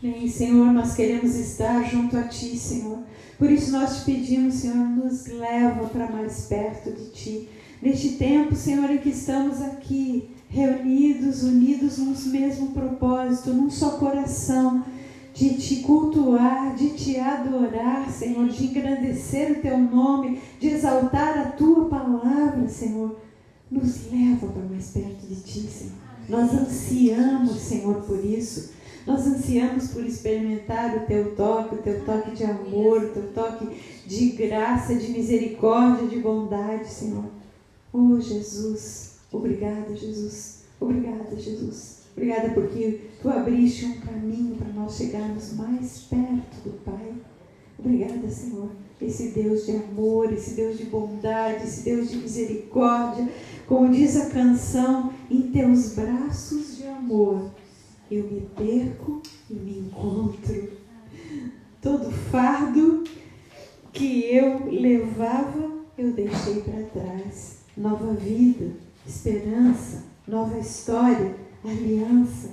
Bem, Senhor, nós queremos estar junto a Ti, Senhor. Por isso nós te pedimos, Senhor, nos leva para mais perto de Ti. Neste tempo, Senhor, em que estamos aqui, reunidos, unidos num mesmo propósito, num só coração, de Te cultuar, de Te adorar, Senhor, de engrandecer o Teu nome, de exaltar a Tua palavra, Senhor. Nos leva para mais perto de Ti, Senhor. Nós ansiamos, Senhor, por isso. Nós ansiamos por experimentar o Teu toque de amor, o Teu toque de graça, de misericórdia, de bondade, Senhor. Oh, Jesus, obrigada, Jesus. Obrigada, Jesus. Obrigada porque Tu abriste um caminho para nós chegarmos mais perto do Pai. Obrigada, Senhor. Esse Deus de amor, esse Deus de bondade, esse Deus de misericórdia. Como diz a canção, em Teus braços de amor eu me perco e me encontro. Todo fardo que eu levava, eu deixei para trás. Nova vida, esperança, nova história, aliança.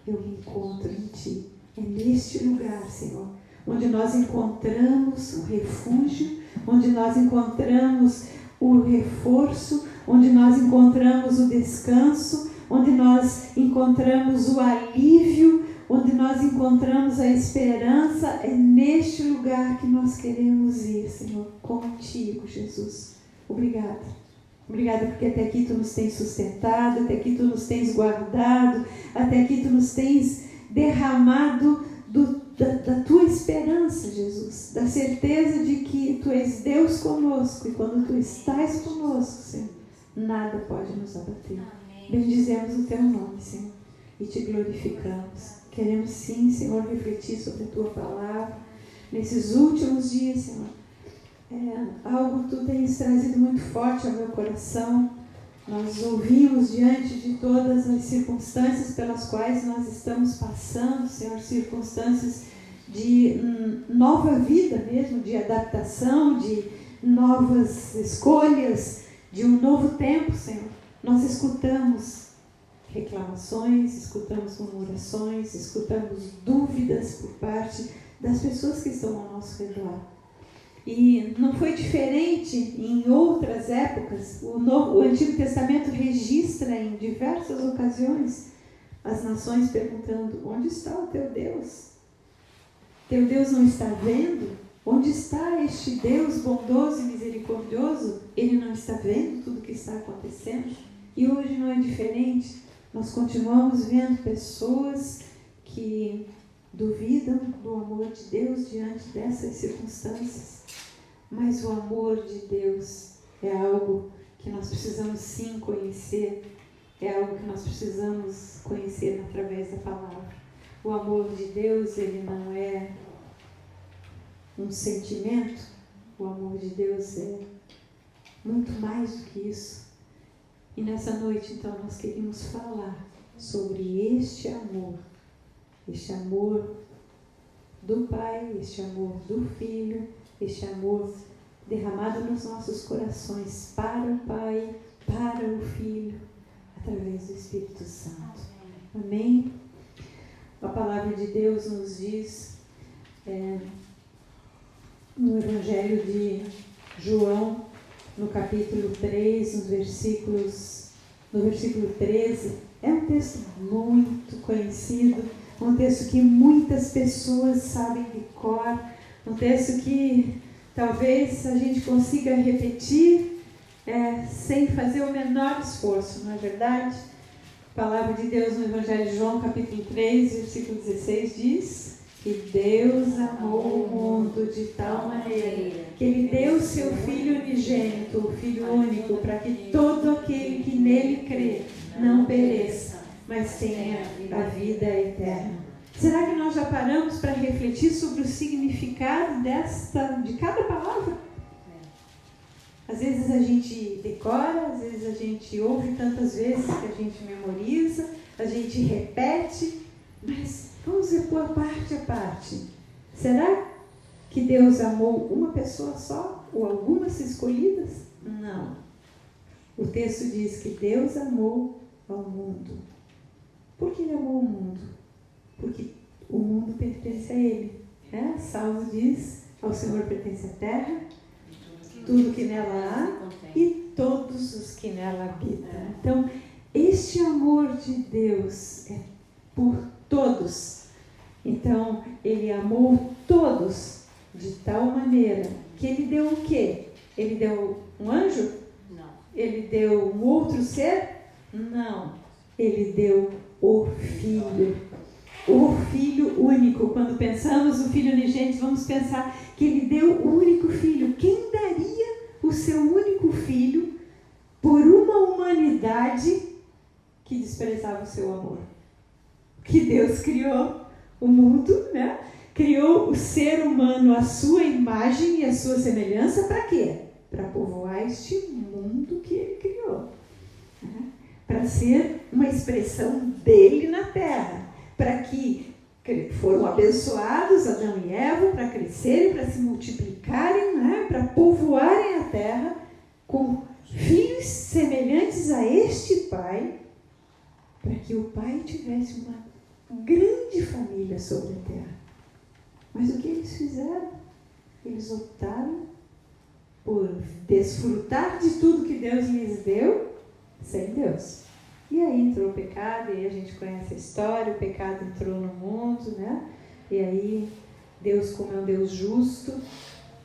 Eu me encontro em Ti. É neste lugar, Senhor, onde nós encontramos o refúgio, onde nós encontramos o reforço, onde nós encontramos o descanso, onde nós encontramos o alívio, onde nós encontramos a esperança. É neste lugar que nós queremos ir, Senhor, contigo, Jesus. Obrigada. Obrigada porque até aqui Tu nos tens sustentado, até aqui Tu nos tens guardado, até aqui Tu nos tens derramado da Tua esperança, Jesus, da certeza de que Tu és Deus conosco, e quando Tu estás conosco, Senhor, nada pode nos abater. Bendizemos o Teu nome, Senhor, e Te glorificamos. Queremos sim, Senhor, refletir sobre a Tua palavra nesses últimos dias, Senhor. Algo Tu tens trazido muito forte ao meu coração. Nós ouvimos diante de todas as circunstâncias pelas quais nós estamos passando, Senhor, circunstâncias de nova vida mesmo, de adaptação, de novas escolhas, de um novo tempo, Senhor. Nós escutamos reclamações, escutamos murmurações, escutamos dúvidas por parte das pessoas que estão ao nosso redor. E não foi diferente em outras épocas. O Antigo Testamento registra em diversas ocasiões as nações perguntando: onde está o teu Deus? Teu Deus não está vendo? Onde está este Deus bondoso e misericordioso? Ele não está vendo tudo o que está acontecendo? E hoje não é diferente. Nós continuamos vendo pessoas que duvidam do amor de Deus diante dessas circunstâncias. Mas o amor de Deus é algo que nós precisamos sim conhecer. É algo que nós precisamos conhecer através da palavra. O amor de Deus, ele não é um sentimento. O amor de Deus é muito mais do que isso. E nessa noite, então, nós queríamos falar sobre este amor do Pai, este amor do Filho, este amor derramado nos nossos corações para o Pai, para o Filho, através do Espírito Santo. Amém? A palavra de Deus nos diz no Evangelho de João, no capítulo 3, no versículo 13, é um texto muito conhecido, um texto que muitas pessoas sabem de cor, um texto que talvez a gente consiga repetir sem fazer o menor esforço, não é verdade? A palavra de Deus no Evangelho de João, capítulo 3, versículo 16, diz que Deus amou o mundo de tal maneira que Ele deu o Seu Filho unigênito, o Filho único, para que todo aquele que nele crê não pereça, mas tenha a vida eterna. Será que nós já paramos para refletir sobre o significado de cada palavra? Às vezes a gente decora, às vezes a gente ouve tantas vezes que a gente memoriza, a gente repete, mas vamos repor parte a parte. Será que Deus amou uma pessoa só ou algumas escolhidas? Não. O texto diz que Deus amou ao mundo. Por que Ele amou o mundo? Porque o mundo pertence a Ele. Né? Salmo diz, ao Senhor pertence a terra, tudo que nela há e todos os que nela habitam. Então, este amor de Deus é por todos. Então, Ele amou todos de tal maneira que Ele deu o quê? Ele deu um anjo? Não. Ele deu um outro ser? Não. Ele deu o Filho. O Filho único. Quando pensamos no Filho unigênito, vamos pensar que Ele deu o único Filho. Quem daria o seu único Filho por uma humanidade que desprezava o seu amor? Que Deus criou o mundo, né? Criou o ser humano à sua imagem e à sua semelhança, para quê? Para povoar este mundo que Ele criou. Né? Para ser uma expressão dele na Terra. Para que foram abençoados Adão e Eva para crescerem, para se multiplicarem, né? Para povoarem a Terra com filhos semelhantes a este Pai, para que o Pai tivesse uma grande família sobre a Terra. Mas o que eles fizeram? Eles optaram por desfrutar de tudo que Deus lhes deu sem Deus. E aí entrou o pecado, e aí a gente conhece a história, o pecado entrou no mundo, né? E aí Deus, como é um Deus justo,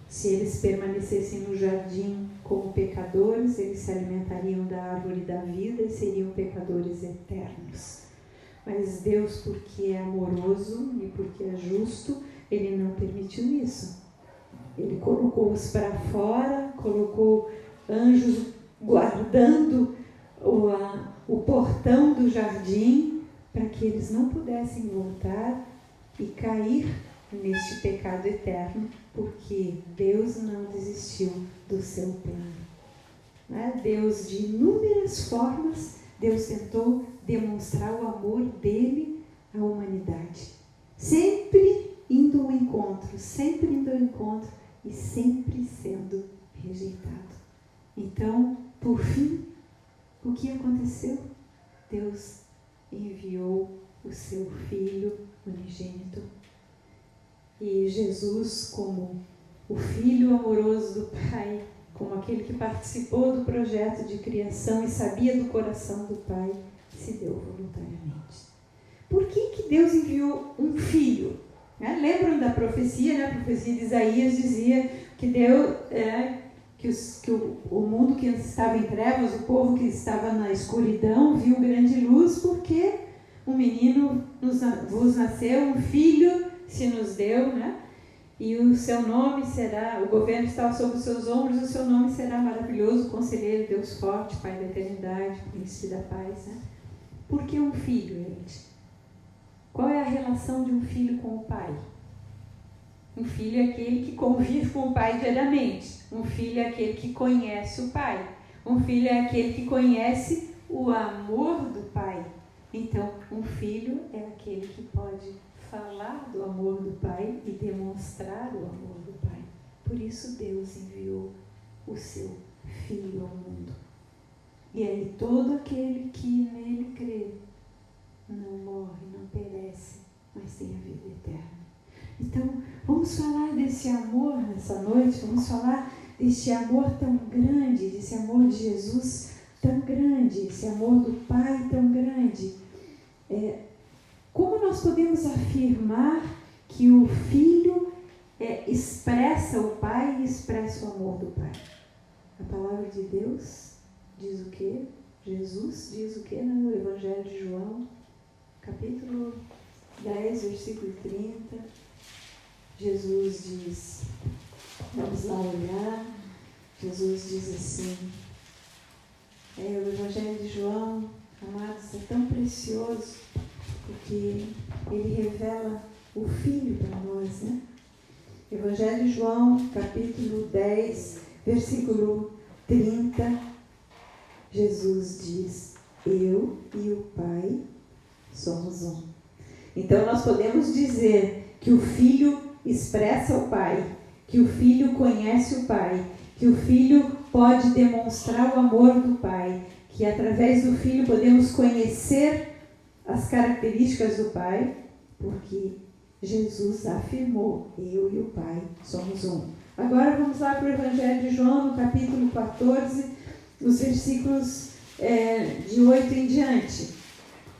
se eles permanecessem no jardim como pecadores, eles se alimentariam da árvore da vida e seriam pecadores eternos. Mas Deus, porque é amoroso e porque é justo, Ele não permitiu isso. Ele colocou-os para fora, colocou anjos guardando o portão do jardim, para que eles não pudessem voltar e cair neste pecado eterno, porque Deus não desistiu do seu plano. Né? Deus, de inúmeras formas, Deus tentou demonstrar o amor dele à humanidade. Sempre indo ao encontro e sempre sendo rejeitado. Então, por fim, o que aconteceu? Deus enviou o seu Filho unigênito. E Jesus, como o Filho amoroso do Pai, como aquele que participou do projeto de criação e sabia do coração do Pai, se deu voluntariamente. Por que Deus enviou um filho? Né? Lembram da profecia? Né? A profecia de Isaías dizia que Deus... que o mundo que estava em trevas, o povo que estava na escuridão, viu grande luz, porque um menino vos nasceu, um filho se nos deu, né? E o seu nome será, o governo está sobre os seus ombros, o seu nome será maravilhoso, Conselheiro, Deus forte, Pai da eternidade, Príncipe da paz. Né? Por que um filho, gente? Qual é a relação de um filho com o pai? Um filho é aquele que convive com o pai diariamente. Um filho é aquele que conhece o pai. Um filho é aquele que conhece o amor do pai. Então, um filho é aquele que pode falar do amor do pai e demonstrar o amor do pai. Por isso Deus enviou o seu Filho ao mundo. E aí todo aquele que nele crê não morre, não perece, mas tem a vida eterna. Então, vamos falar desse amor nessa noite, vamos falar desse amor tão grande, desse amor de Jesus tão grande, esse amor do Pai tão grande. Como nós podemos afirmar que o Filho expressa o Pai e expressa o amor do Pai? A palavra de Deus diz o quê? Jesus diz o quê no Evangelho de João, capítulo 10, versículo 30. Jesus diz, vamos lá olhar, Jesus diz assim, o Evangelho de João, amados, é tão precioso, porque ele revela o Filho para nós, né? Evangelho de João, capítulo 10, versículo 30, Jesus diz, eu e o Pai somos um. Então nós podemos dizer que o Filho expressa o Pai, que o Filho conhece o Pai, que o Filho pode demonstrar o amor do Pai, que através do Filho podemos conhecer as características do Pai, porque Jesus afirmou: eu e o Pai somos um. Agora vamos lá para o Evangelho de João, no capítulo 14, os versículos de 8 em diante.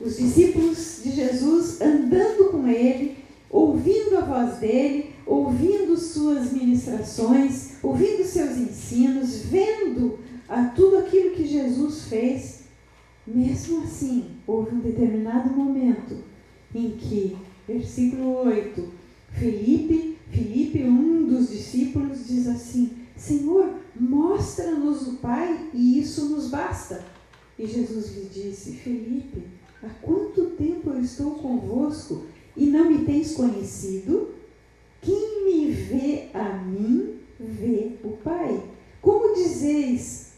Os discípulos de Jesus andando com ele, ouvindo a voz dele, ouvindo suas ministrações, ouvindo seus ensinos, vendo tudo aquilo que Jesus fez. Mesmo assim, houve um determinado momento em que, versículo 8, Filipe, um dos discípulos, diz assim: Senhor, mostra-nos o Pai e isso nos basta. E Jesus lhe disse: Filipe, há quanto tempo eu estou convosco e não me tens conhecido? Quem me vê a mim, vê o Pai. Como dizeis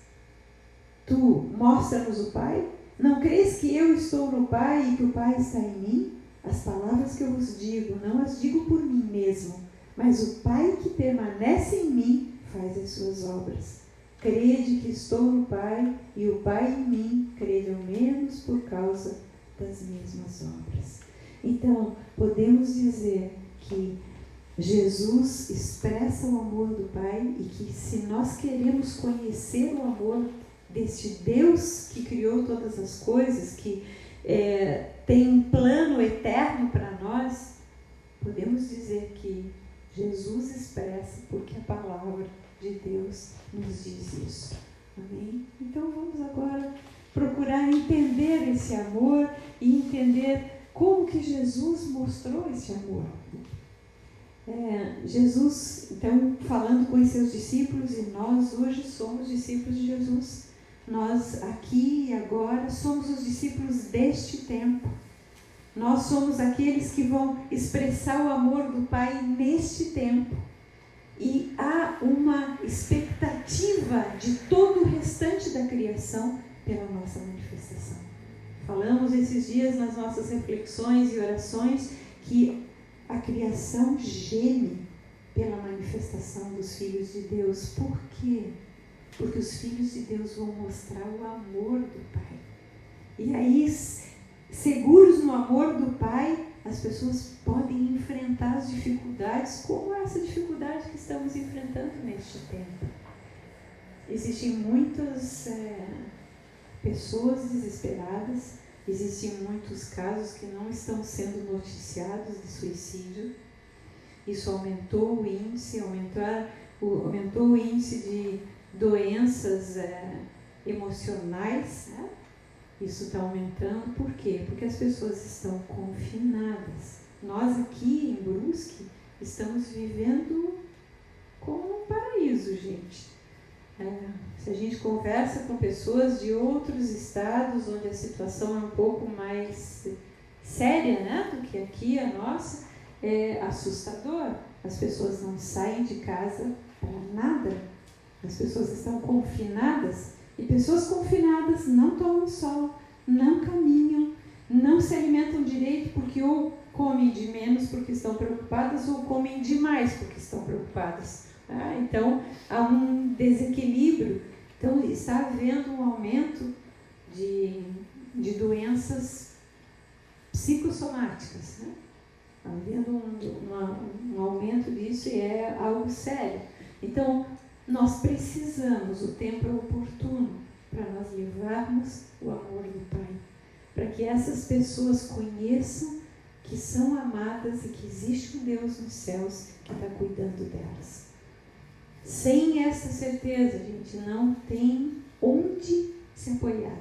tu, mostra-nos o Pai? Não crês que eu estou no Pai e que o Pai está em mim? As palavras que eu vos digo, não as digo por mim mesmo, mas o Pai que permanece em mim faz as suas obras. Crede que estou no Pai e o Pai em mim, crede ao menos por causa das mesmas obras. Então, podemos dizer que Jesus expressa o amor do Pai e que se nós queremos conhecer o amor deste Deus que criou todas as coisas, que tem um plano eterno para nós, podemos dizer que Jesus expressa porque a palavra de Deus nos diz isso. Amém? Então vamos agora procurar entender esse amor e entender como que Jesus mostrou esse amor. Jesus, então, falando com os seus discípulos, e nós hoje somos discípulos de Jesus. Nós aqui e agora somos os discípulos deste tempo. Nós somos aqueles que vão expressar o amor do Pai neste tempo. E há uma expectativa de todo o restante da criação pela nossa manifestação. Falamos esses dias nas nossas reflexões e orações que a criação geme pela manifestação dos filhos de Deus. Por quê? Porque os filhos de Deus vão mostrar o amor do Pai. E aí, seguros no amor do Pai, as pessoas podem enfrentar as dificuldades, como essa dificuldade que estamos enfrentando neste tempo. Existem muitas pessoas desesperadas, existem muitos casos que não estão sendo noticiados de suicídio. Isso aumentou o índice, aumentou o índice de doenças emocionais, né? Isso está aumentando. Por quê? Porque as pessoas estão confinadas. Nós aqui em Brusque estamos vivendo como um paraíso, gente. Se a gente conversa com pessoas de outros estados onde a situação é um pouco mais séria, né, do que aqui a nossa, é assustador. As pessoas não saem de casa para nada. As pessoas estão confinadas. E pessoas confinadas não tomam sol, não caminham, não se alimentam direito porque ou comem de menos porque estão preocupadas ou comem demais porque estão preocupadas. Então, há um desequilíbrio. Então, está havendo um aumento de doenças psicossomáticas, né? Está havendo um aumento disso e é algo sério. Então, nós precisamos, o tempo é oportuno para nós levarmos o amor do Pai, para que essas pessoas conheçam que são amadas e que existe um Deus nos céus que está cuidando delas. Sem essa certeza, gente, não tem onde se apoiar,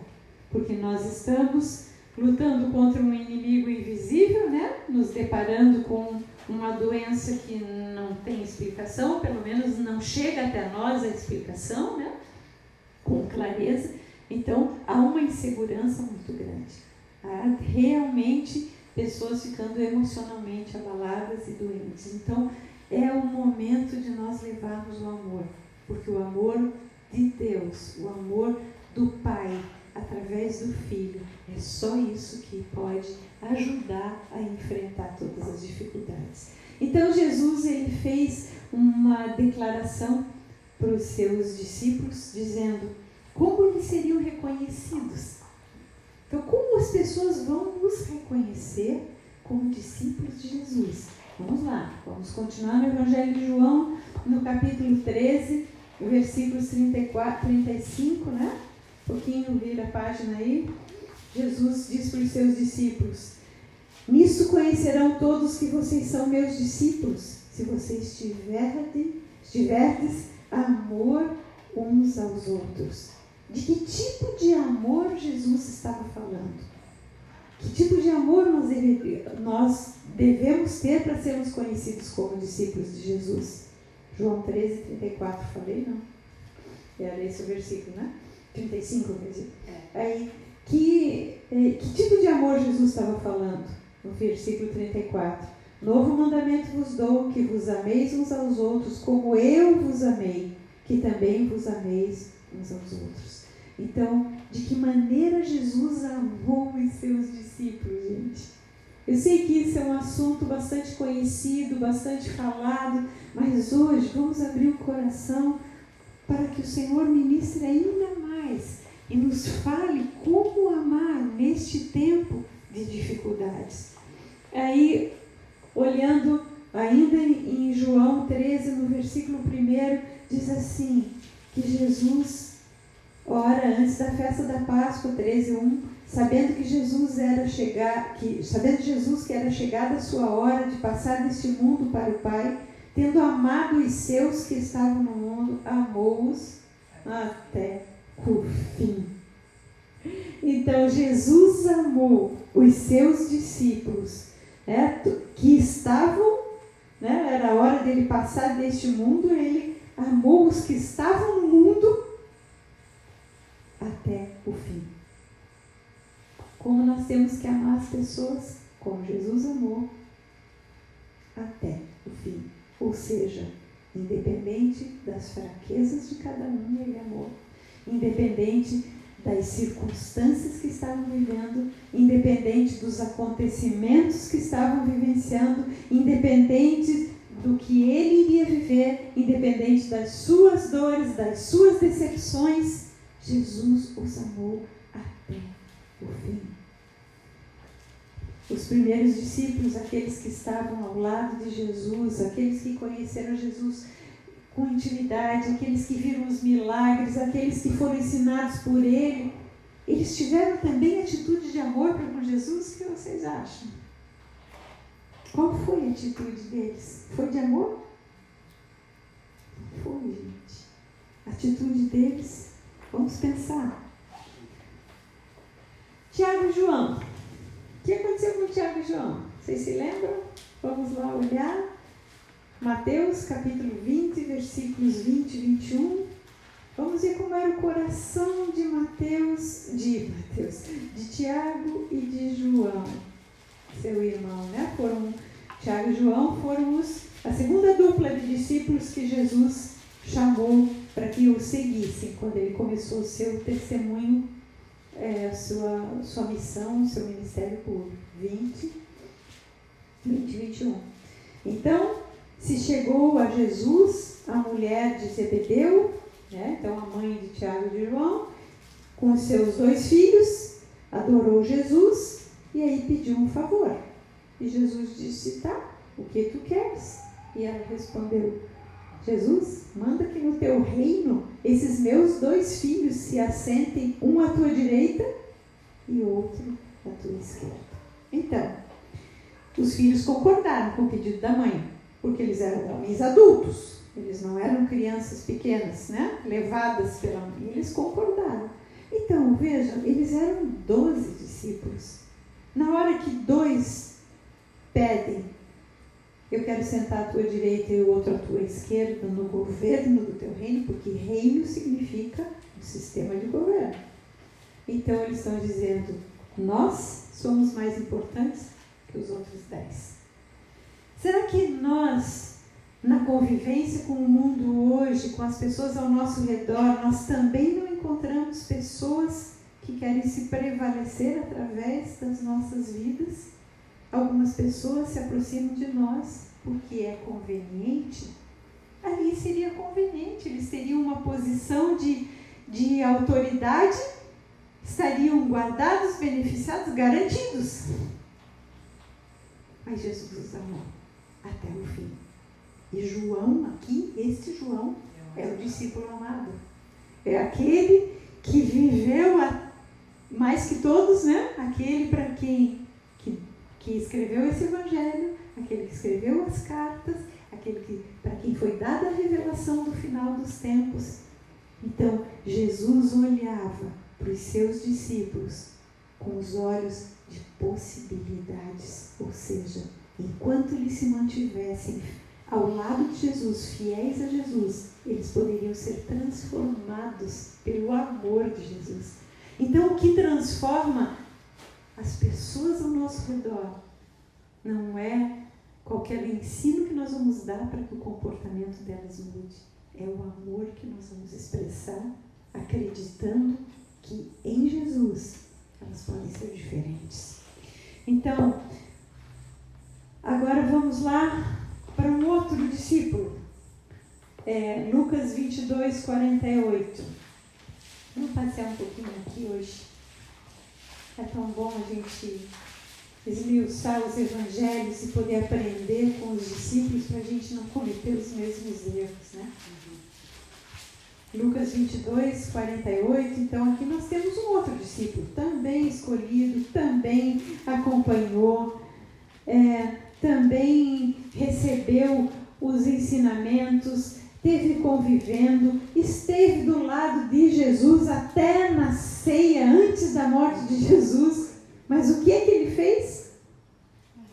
porque nós estamos lutando contra um inimigo invisível, né? Nos deparando com uma doença que não tem explicação, pelo menos não chega até nós a explicação, né? Com clareza. Então, há uma insegurança muito grande. Há realmente pessoas ficando emocionalmente abaladas e doentes. Então, é o momento de nós levarmos o amor, porque o amor de Deus, o amor do Pai, através do Filho, é só isso que pode ajudar a enfrentar todas as dificuldades. Então Jesus ele fez uma declaração para os seus discípulos, dizendo como eles seriam reconhecidos. Então, como as pessoas vão nos reconhecer como discípulos de Jesus? Vamos lá, vamos continuar no Evangelho de João, no capítulo 13, versículos 34, 35, né? Um pouquinho, vira a página aí. Jesus diz para os seus discípulos: nisso conhecerão todos que vocês são meus discípulos, se vocês tiverdes amor uns aos outros. De que tipo de amor Jesus estava falando? Que tipo de amor nós devemos ter para sermos conhecidos como discípulos de Jesus? João 13, 34, falei, não? Era esse o versículo, né? 35, quer dizer. Aí, que tipo de amor Jesus estava falando? No versículo 34. Novo mandamento vos dou, que vos ameis uns aos outros, como eu vos amei, que também vos ameis uns aos outros. Então, de que maneira Jesus amou os seus discípulos, gente? Eu sei que isso é um assunto bastante conhecido, bastante falado, mas hoje vamos abrir o coração para que o Senhor ministre ainda mais e nos fale como amar neste tempo de dificuldades. Aí, olhando ainda em João 13, no versículo 1, diz assim, que Jesus ora antes da festa da Páscoa, 13:1, sabendo Jesus que era chegada a sua hora de passar deste mundo para o Pai, tendo amado os seus que estavam no mundo, amou-os até o fim. Então, Jesus amou os seus discípulos, que estavam, era a hora dele passar deste mundo, ele amou os que estavam no mundo até o fim. Como nós temos que amar as pessoas? Como Jesus amou até o fim. Ou seja, independente das fraquezas de cada um, ele amou. Independente das circunstâncias que estavam vivendo, independente dos acontecimentos que estavam vivenciando, independente do que ele iria viver, independente das suas dores, das suas decepções, Jesus os amou até o fim. Os primeiros discípulos, aqueles que estavam ao lado de Jesus, aqueles que conheceram Jesus com intimidade, aqueles que viram os milagres, aqueles que foram ensinados por ele, eles tiveram também atitude de amor para com Jesus? O que vocês acham? Qual foi a atitude deles? Foi de amor? Não foi, gente. A atitude deles, vamos pensar. Tiago e João. O que aconteceu com Tiago e João? Vocês se lembram? Vamos lá olhar. Mateus, capítulo 20, versículos 20 e 21. Vamos ver como era o coração de Tiago e de João, seu irmão, né? Tiago e João foram a segunda dupla de discípulos que Jesus chamou para que o seguissem, quando ele começou o seu testemunho, sua missão, seu ministério público. 20 e 21. Então, se chegou a Jesus a mulher de Zebedeu, então a mãe de Tiago e de João, com os seus 2 filhos, adorou Jesus e aí pediu um favor. E Jesus disse, tá, o que tu queres? E ela respondeu, Jesus, manda que no teu reino esses meus 2 filhos se assentem, um à tua direita e outro à tua esquerda. Então, os filhos concordaram com o pedido da mãe, porque eles eram homens adultos, eles não eram crianças pequenas, levadas pela mãe, eles concordaram. Então, vejam, eles eram 12 discípulos. Na hora que 2 pedem, eu quero sentar à tua direita e o outro à tua esquerda no governo do teu reino, porque reino significa um sistema de governo. Então, eles estão dizendo, nós somos mais importantes que os outros 10. Será que nós, na convivência com o mundo hoje, com as pessoas ao nosso redor, nós também não encontramos pessoas que querem se prevalecer através das nossas vidas? Algumas pessoas se aproximam de nós porque é conveniente. Ali seria conveniente, eles teriam uma posição de autoridade, estariam guardados, beneficiados, garantidos. Mas Jesus os amou E João, aqui, este João, é o discípulo amado. É aquele que viveu mais que todos, né? Aquele para quem que escreveu esse evangelho, aquele que escreveu as cartas, aquele para quem foi dada a revelação do final dos tempos. Então, Jesus olhava para os seus discípulos com os olhos de possibilidades, ou seja, enquanto eles se mantivessem ao lado de Jesus, fiéis a Jesus, eles poderiam ser transformados pelo amor de Jesus. Então, o que transforma as pessoas ao nosso redor não é qualquer ensino que nós vamos dar para que o comportamento delas mude. É o amor que nós vamos expressar, acreditando que em Jesus elas podem ser diferentes. Então, agora vamos lá para um outro discípulo. Lucas 22, 48. Vamos passear um pouquinho aqui hoje. É tão bom a gente esmiuçar os evangelhos e poder aprender com os discípulos para a gente não cometer os mesmos erros, né? Lucas 22, 48. Então aqui nós temos um outro discípulo, também escolhido, também acompanhou, também recebeu os ensinamentos, esteve convivendo, esteve do lado de Jesus até na ceia, antes da morte de Jesus. Mas o que é que ele fez?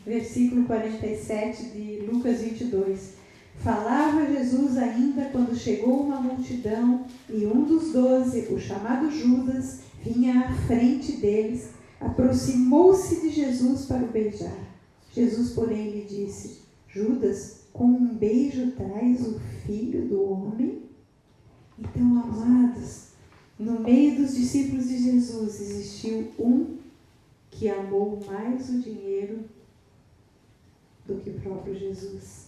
Versículo 47 de Lucas 22. Falava Jesus ainda quando chegou uma multidão e um dos 12, o chamado Judas, vinha à frente deles, aproximou-se de Jesus para o beijar. Jesus, porém, lhe disse: Judas, com um beijo traz o Filho do Homem? Então, amados, no meio dos discípulos de Jesus existiu um que amou mais o dinheiro do que o próprio Jesus.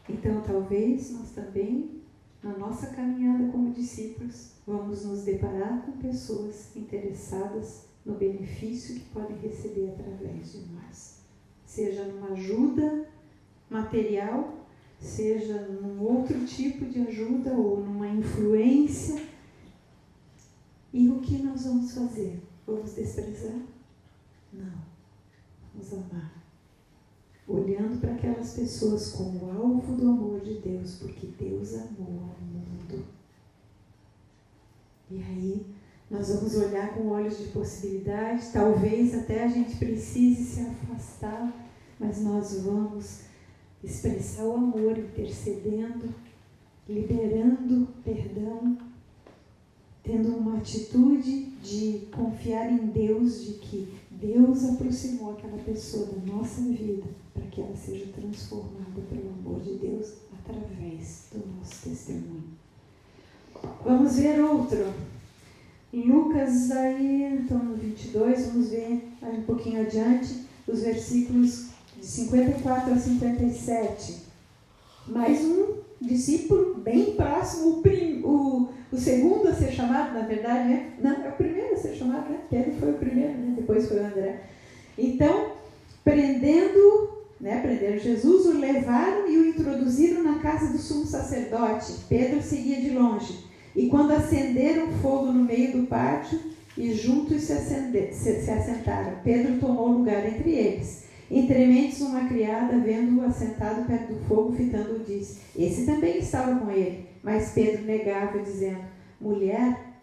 Então, talvez nós também, na nossa caminhada como discípulos, vamos nos deparar com pessoas interessadas no benefício que podem receber através de nós. Seja numa ajuda material, seja num outro tipo de ajuda ou numa influência. E o que nós vamos fazer? Vamos desprezar? Não. Vamos amar. Olhando para aquelas pessoas como alvo do amor de Deus, porque Deus amou ao mundo. E aí, nós vamos olhar com olhos de possibilidade, talvez até a gente precise se afastar, mas nós vamos expressar o amor, intercedendo, liberando perdão, tendo uma atitude de confiar em Deus, de que Deus aproximou aquela pessoa da nossa vida para que ela seja transformada pelo amor de Deus através do nosso testemunho. Vamos ver outro. Em Lucas, aí, então no 22, vamos ver aí um pouquinho adiante, os versículos de 54 a 57. Mais um discípulo bem próximo, o segundo a ser chamado, na verdade, né? Não, é o primeiro a ser chamado, né? Pedro foi o primeiro, né? Depois foi o André. Então, prenderam Jesus, o levaram e o introduziram na casa do sumo sacerdote. Pedro seguia de longe. E quando acenderam fogo no meio do pátio, e juntos se assentaram, Pedro tomou lugar entre eles. Entre mentes, uma criada, vendo-o assentado perto do fogo, fitando-o, disse: Esse também estava com ele. Mas Pedro negava, dizendo: Mulher,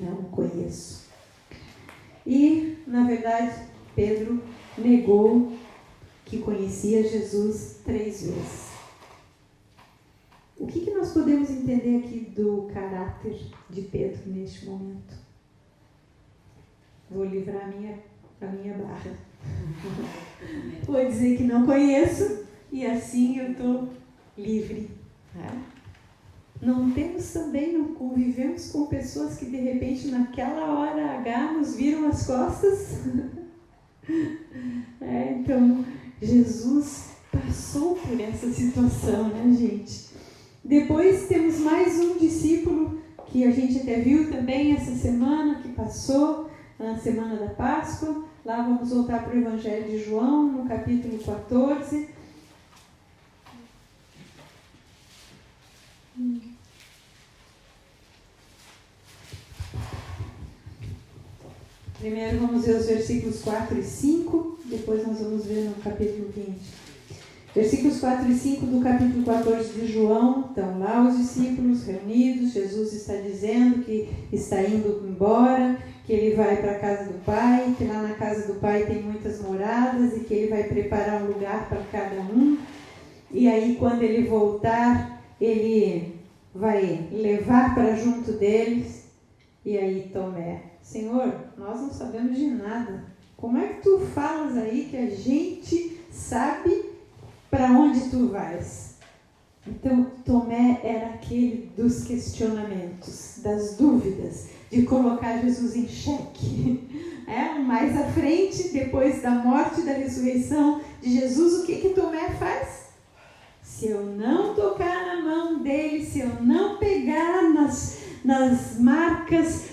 não o conheço. E, na verdade, Pedro negou que conhecia Jesus 3 vezes. O que nós podemos entender aqui do caráter de Pedro neste momento? Vou livrar a minha barra. Vou dizer que não conheço e assim eu estou livre. Não convivemos com pessoas que de repente naquela hora H nos viram as costas. Então Jesus passou por essa situação, né, gente? Depois temos mais um discípulo que a gente até viu também essa semana que passou, na semana da Páscoa. Lá vamos voltar para o Evangelho de João, no capítulo 14. Primeiro vamos ver os versículos 4 e 5, depois nós vamos ver no capítulo 20. Versículos 4 e 5 do capítulo 14 de João, estão lá os discípulos reunidos, Jesus está dizendo que está indo embora, que ele vai para a casa do Pai, que lá na casa do Pai tem muitas moradas e que ele vai preparar um lugar para cada um. E aí quando ele voltar, ele vai levar para junto deles. E aí Tomé, Senhor, nós não sabemos de nada. Como é que tu falas aí que a gente sabe para onde tu vais? Então, Tomé era aquele dos questionamentos, das dúvidas, de colocar Jesus em xeque. Mais à frente, depois da morte e da ressurreição de Jesus, o que Tomé faz? Se eu não tocar na mão dele, se eu não pegar nas marcas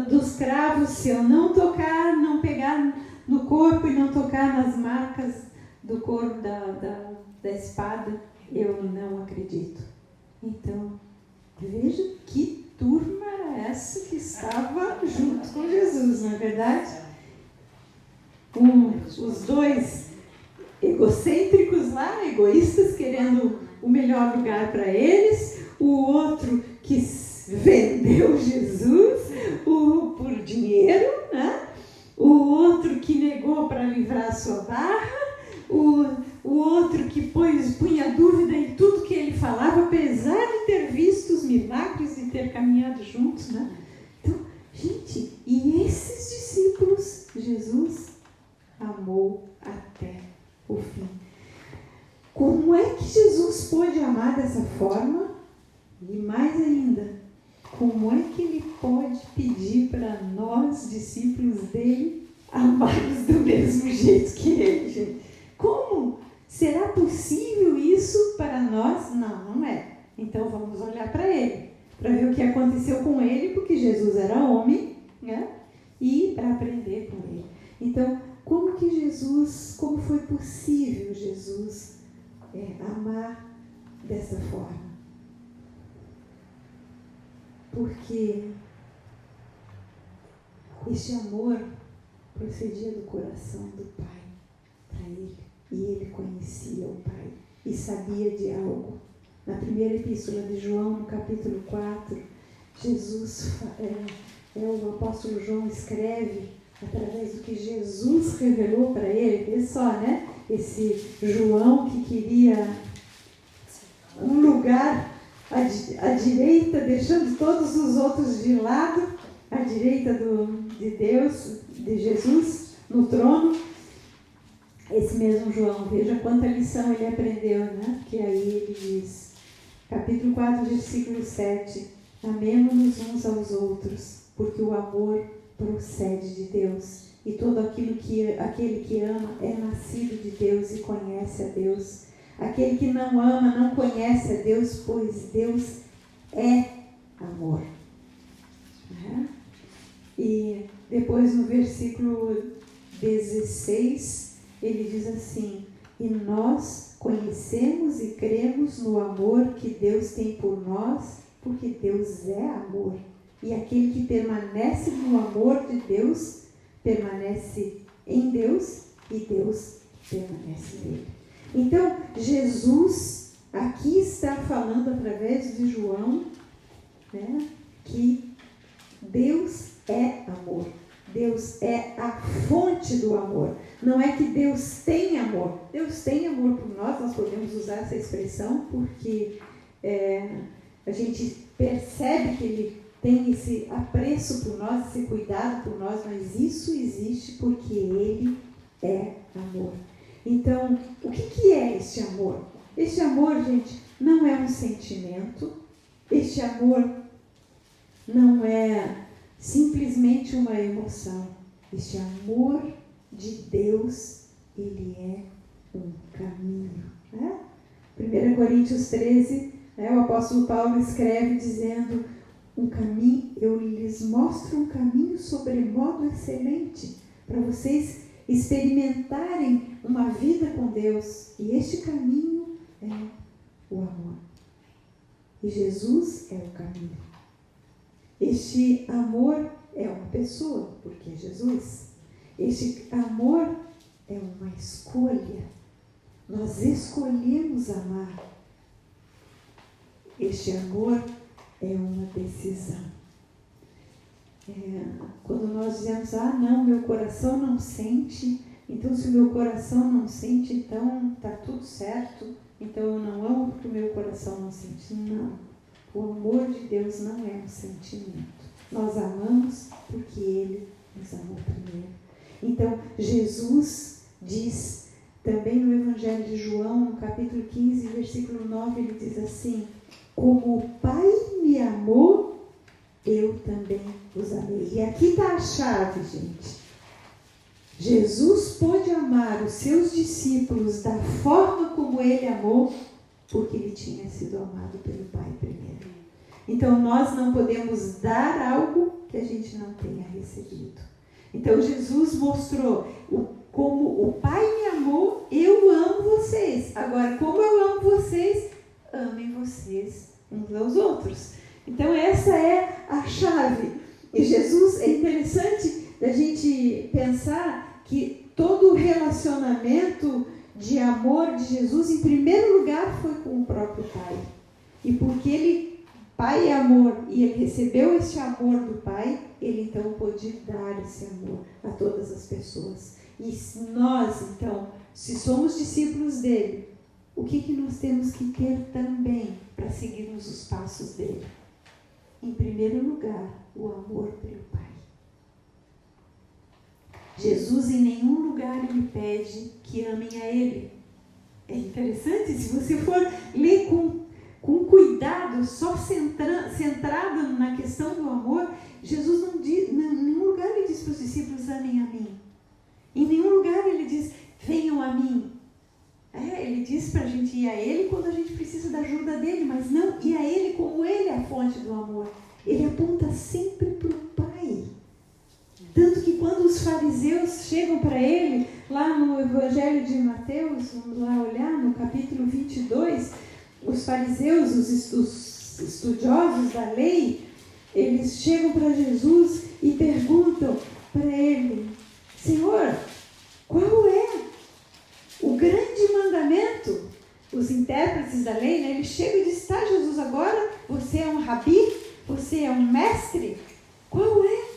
dos cravos, se eu não tocar, não pegar no corpo e não tocar nas marcas do corpo da espada, eu não acredito. Então, veja que turma era essa que estava junto com Jesus, não é verdade? Os dois egocêntricos lá, egoístas, querendo o melhor lugar para eles, o outro que vendeu Jesus por dinheiro, né? O outro que negou para livrar a sua barra, o outro que punha dúvida em tudo que ele falava, apesar de ter visto os milagres e ter caminhado juntos, né? Então, gente, e esses discípulos, Jesus amou até o fim. Como é que Jesus pôde amar dessa forma? E mais ainda, como é que ele pode pedir para nós, discípulos dele, amarmos do mesmo jeito que ele, gente? Como? Será possível isso para nós? Não, não é. Então vamos olhar para ele, para ver o que aconteceu com ele, porque Jesus era homem, né? E para aprender com ele. Então, como foi possível Jesus amar dessa forma? Porque este amor procedia do coração do Pai para ele. E ele conhecia o Pai e sabia de algo. Na primeira epístola de João, no capítulo 4, o apóstolo João escreve através do que Jesus revelou para ele. Vê só, né? Esse João que queria um lugar à direita, deixando todos os outros de lado, à direita de Deus, de Jesus, no trono. Esse mesmo João, veja quanta lição ele aprendeu, né? Porque aí ele diz, capítulo 4, versículo 7, amemo-nos uns aos outros, porque o amor procede de Deus, e todo aquele que ama é nascido de Deus e conhece a Deus. Aquele que não ama não conhece a Deus, pois Deus é amor. E depois no versículo 16, ele diz assim, e nós conhecemos e cremos no amor que Deus tem por nós, porque Deus é amor. E aquele que permanece no amor de Deus, permanece em Deus e Deus permanece nele. Então, Jesus aqui está falando através de João, né, que Deus é amor. Deus é a fonte do amor. Não é que Deus tem amor. Deus tem amor por nós podemos usar essa expressão porque a gente percebe que Ele tem esse apreço por nós, esse cuidado por nós, mas isso existe porque Ele é amor. Então, o que é este amor? Este amor, gente, não é um sentimento. Este amor não é simplesmente uma emoção. Este amor de Deus, ele é um caminho. 1 Coríntios 13, o apóstolo Paulo escreve dizendo, eu lhes mostro um caminho sobremodo excelente, para vocês experimentarem uma vida com Deus. E este caminho é o amor. E Jesus é o caminho. Este amor é uma pessoa, porque é Jesus. Este amor é uma escolha. Nós escolhemos amar. Este amor é uma decisão. Quando nós dizemos, não, meu coração não sente, então se o meu coração não sente, então está tudo certo, então eu não amo porque o meu coração não sente. Não, o amor de Deus não é um sentimento. Nós amamos porque Ele nos amou primeiro. Então, Jesus diz, também no Evangelho de João, no capítulo 15, versículo 9, ele diz assim: como o Pai me amou, eu também os amei. E aqui está a chave, gente. Jesus pôde amar os seus discípulos da forma como Ele amou, porque Ele tinha sido amado pelo Pai primeiro. Então, nós não podemos dar algo que a gente não tenha recebido. Então, Jesus mostrou como o Pai me amou, eu amo vocês. Agora, como eu amo vocês, amem vocês uns aos outros. Então, essa é a chave. E Jesus, é interessante a gente pensar que todo o relacionamento de amor de Jesus, em primeiro lugar, foi com o próprio Pai. E porque Ele, Pai é amor, e Ele recebeu este amor do Pai, Ele então pôde dar esse amor a todas as pessoas. E nós, então, se somos discípulos dEle, o que nós temos que ter também para seguirmos os passos dEle? Em primeiro lugar, o amor pelo Pai. Jesus em nenhum lugar Ele pede que amem a Ele. É interessante, se você for ler com cuidado, só centrado na questão do amor, Jesus não diz, em nenhum lugar Ele diz para os discípulos, amem a mim. Em nenhum lugar Ele diz, venham a mim. Ele diz para a gente ir a Ele quando a gente precisa da ajuda dEle, mas não ir a Ele como Ele é a fonte do amor. Ele aponta sempre para o Pai. Tanto que quando os fariseus chegam para Ele, lá no Evangelho de Mateus, vamos lá olhar, no capítulo 22, os fariseus, os estudiosos da lei, eles chegam para Jesus e perguntam para Ele, Senhor, qual é o grande mandamento? Os intérpretes da lei, eles chegam e dizem, tá, Jesus, agora você é um rabi, você é um mestre, qual é?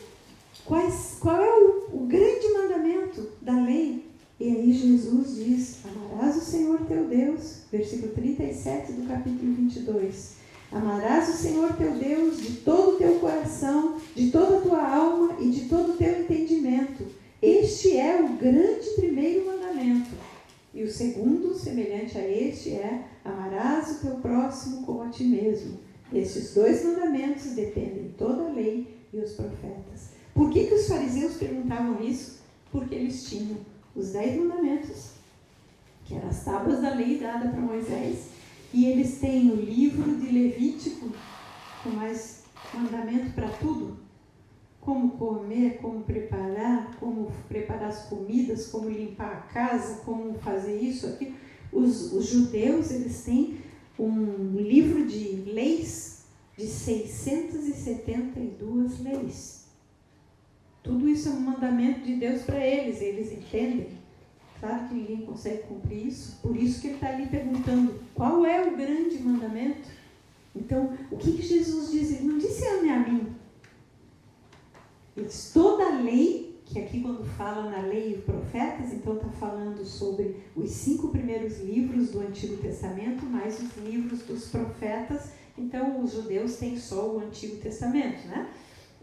Qual é o grande mandamento da lei? E aí Jesus diz, amarás o Senhor teu Deus, versículo 37 do capítulo 22. Amarás o Senhor teu Deus de todo o teu coração, de toda a tua alma e de todo o teu entendimento. Este é o grande primeiro mandamento. E o segundo, semelhante a este, é amarás o teu próximo como a ti mesmo. Estes dois mandamentos dependem toda a lei e os profetas. Por que os fariseus perguntavam isso? Porque eles tinham os 10 mandamentos, que eram as tábuas da lei dada para Moisés, e eles têm o livro de Levítico, com mais mandamento para tudo. Como comer, como preparar as comidas, como limpar a casa, como fazer isso, aquilo. Os judeus, eles têm um livro de leis de 672 leis. Tudo isso é um mandamento de Deus para eles, eles entendem. Claro que ninguém consegue cumprir isso, por isso que ele está ali perguntando, qual é o grande mandamento? Então, o que Jesus diz? Ele não disse ame a mim. Ele diz toda a lei, que aqui quando fala na lei e profetas, então está falando sobre os 5 primeiros livros do Antigo Testamento, mais os livros dos profetas. Então, os judeus têm só o Antigo Testamento, né?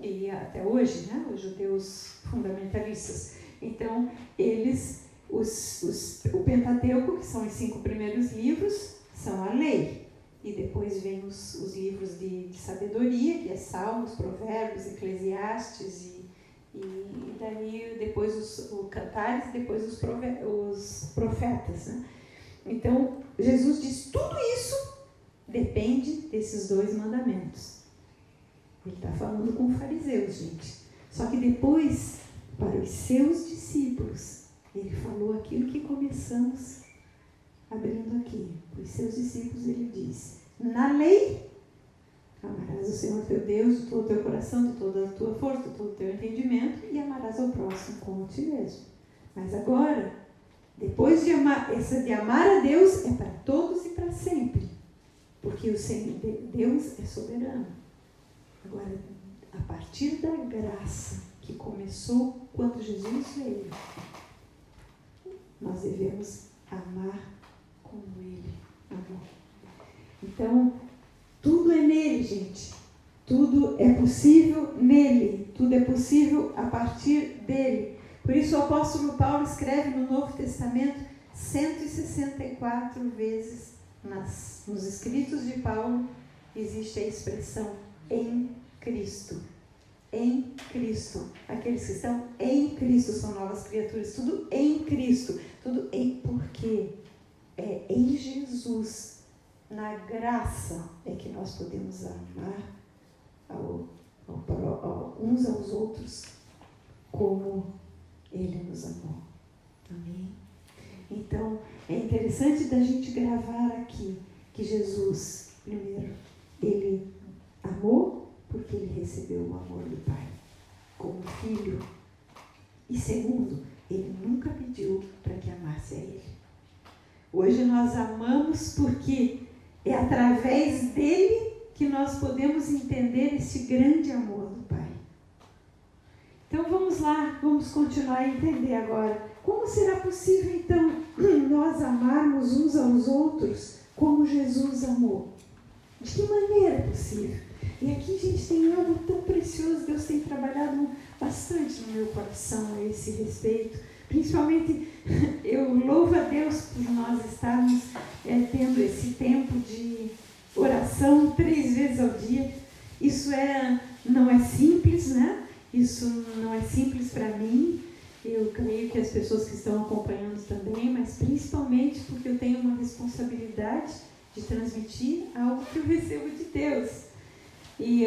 E até hoje, né, os judeus fundamentalistas. Então, eles, o Pentateuco, que são os 5 primeiros livros, são a lei. E depois vem os livros de sabedoria, que é Salmos, Provérbios, Eclesiastes, e daí depois os Cantares, e depois os profetas. Né? Então, Jesus diz, tudo isso depende desses 2 mandamentos. Ele está falando com fariseus, gente. Só que depois, para os seus discípulos, ele falou aquilo que começamos abrindo aqui. Para os seus discípulos ele diz, na lei Amarás o Senhor teu Deus de todo o teu coração, de toda a tua força, de todo o teu entendimento, e amarás ao próximo como a ti mesmo. Mas agora, depois de amar, essa de amar a Deus é para todos e para sempre. Porque o Senhor, Deus é soberano. Agora, a partir da graça que começou quando Jesus veio, nós devemos amar como Ele amou. Então, tudo é nele, gente. Tudo é possível nele. Tudo é possível a partir dele. Por isso o apóstolo Paulo escreve no Novo Testamento 164 vezes nos escritos de Paulo existe a expressão em Cristo. Em Cristo. Aqueles que estão em Cristo são novas criaturas. Tudo em Cristo. Tudo em porque é em Jesus, na graça, é que nós podemos amar uns aos outros como Ele nos amou. Amém? Então, é interessante da gente gravar aqui que Jesus, primeiro, Ele amou porque Ele recebeu o amor do Pai como filho. E segundo, Ele nunca pediu para que amasse a Ele. Hoje nós amamos porque é através dele que nós podemos entender esse grande amor do Pai. Então vamos lá, vamos continuar a entender agora. Como será possível então nós amarmos uns aos outros como Jesus amou? De que maneira é possível? E aqui, gente, tem algo tão precioso. Deus tem trabalhado bastante no meu coração a esse respeito. Principalmente, eu louvo a Deus por nós estarmos tendo esse tempo de oração 3 vezes ao dia. Isso não é simples, né? Isso não é simples para mim. Eu creio que as pessoas que estão acompanhando também, mas principalmente porque eu tenho uma responsabilidade de transmitir algo que eu recebo de Deus. E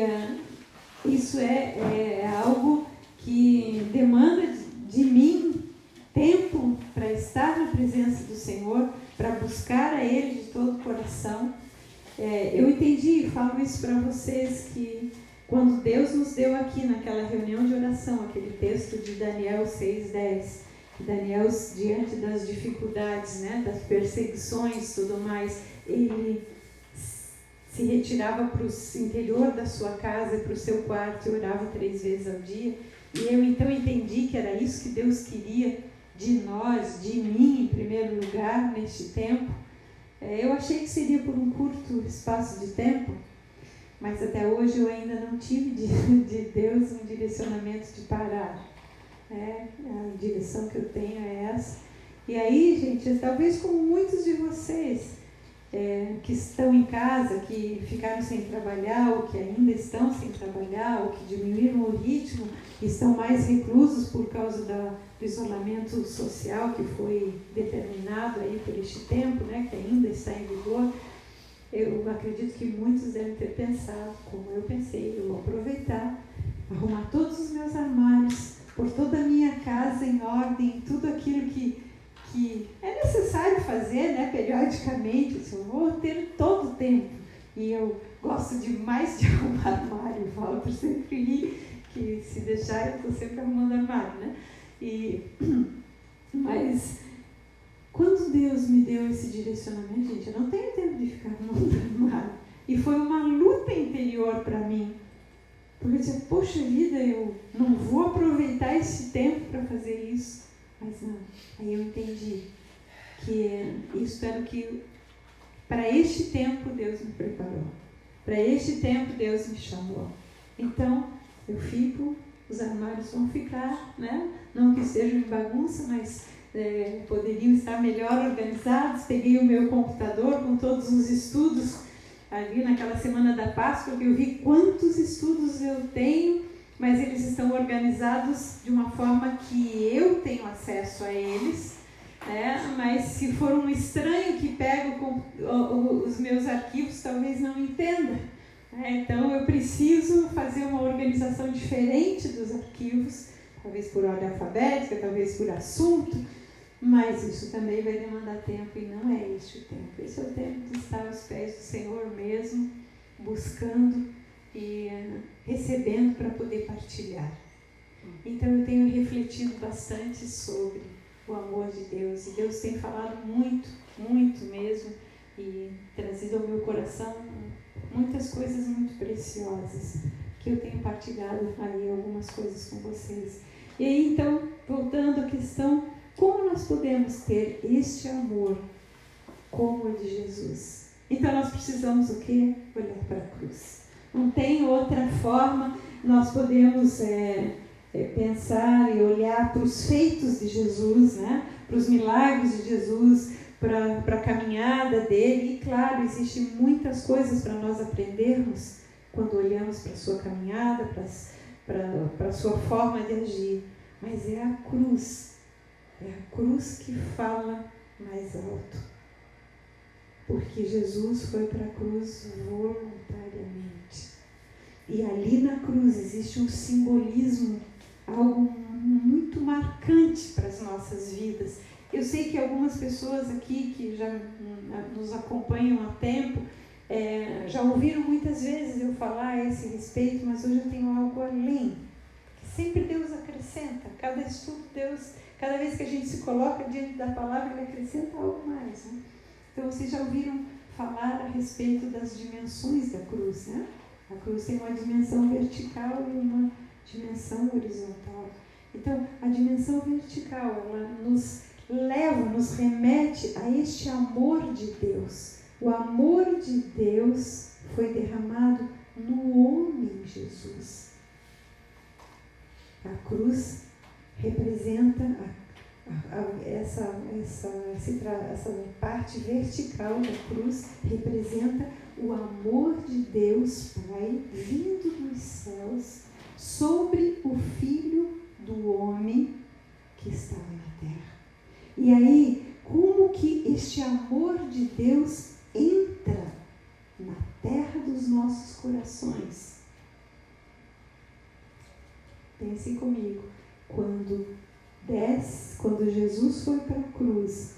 isso é algo que demanda de mim tempo para estar na presença do Senhor, para buscar a Ele de todo o coração. Eu entendi, falo isso para vocês, que quando Deus nos deu aqui naquela reunião de oração, aquele texto de Daniel 6:10, Daniel, diante das dificuldades, né, das perseguições e tudo mais, ele se retirava para o interior da sua casa, para o seu quarto, e orava 3 vezes ao dia. E eu então entendi que era isso que Deus queria de nós, de mim em primeiro lugar, neste tempo. Eu achei que seria por um curto espaço de tempo, mas até hoje eu ainda não tive de Deus um direcionamento de parar. A direção que eu tenho é essa. E aí, gente, talvez como muitos de vocês que estão em casa, que ficaram sem trabalhar, ou que ainda estão sem trabalhar, ou que diminuíram o ritmo, estão mais reclusos por causa do isolamento social que foi determinado aí por este tempo, né, que ainda está em vigor. Eu acredito que muitos devem ter pensado, como eu pensei, eu vou aproveitar, arrumar todos os meus armários, pôr toda a minha casa em ordem, tudo aquilo que é necessário fazer, né, periodicamente. Eu vou ter todo o tempo. E eu gosto demais de arrumar armário. O Walter sempre ri que se deixar eu estou sempre arrumando armário, né? Mas quando Deus me deu esse direcionamento, gente, eu não tenho tempo de ficar arrumando armário. E foi uma luta interior para mim. Porque eu disse, poxa vida, eu não vou aproveitar esse tempo para fazer isso. Mas não, aí eu entendi que isso era o que, para este tempo, Deus me preparou. Para este tempo, Deus me chamou. Então, eu fico, os armários vão ficar, né? Não que estejam em bagunça, mas poderiam estar melhor organizados. Peguei o meu computador com todos os estudos ali naquela semana da Páscoa, porque eu vi quantos estudos eu tenho, mas eles estão organizados de uma forma que eu tenho acesso a eles, né? Mas se for um estranho que pega os meus arquivos, talvez não entenda. Então eu preciso fazer uma organização diferente dos arquivos, talvez por ordem alfabética, talvez por assunto, mas isso também vai demandar tempo e não é este o tempo. Esse é o tempo de estar aos pés do Senhor mesmo, buscando e recebendo para poder partilhar. Então eu tenho refletido bastante sobre o amor de Deus, e Deus tem falado muito, muito mesmo, e trazido ao meu coração muitas coisas muito preciosas, que eu tenho partilhado aí algumas coisas com vocês. E aí então, voltando à questão, como nós podemos ter este amor como o de Jesus? Então nós precisamos o quê? Olhar para a cruz. Não tem outra forma. Nós podemos pensar e olhar para os feitos de Jesus, né? Para os milagres de Jesus, para a caminhada dele. E claro, existem muitas coisas para nós aprendermos quando olhamos para a sua caminhada, para a sua forma de agir. Mas é a cruz que fala mais alto. Porque Jesus foi para a cruz voluntariamente. E ali na cruz existe um simbolismo, algo muito marcante para as nossas vidas. Eu sei que algumas pessoas aqui que já nos acompanham há tempo, já ouviram muitas vezes eu falar a esse respeito, mas hoje eu tenho algo além. Que sempre Deus acrescenta. Cada estudo, Deus, cada vez que a gente se coloca diante da palavra, Ele acrescenta algo mais, né? Então, vocês já ouviram falar a respeito das dimensões da cruz, né? A cruz tem uma dimensão vertical e uma dimensão horizontal. Então, a dimensão vertical, ela nos leva, nos remete a este amor de Deus. O amor de Deus foi derramado no homem Jesus. A cruz representa essa parte vertical da cruz representa o amor de Deus Pai vindo dos céus sobre o Filho do homem que estava na terra. E aí, como que este amor de Deus entra na terra dos nossos corações? Pense comigo, quando Jesus foi para a cruz,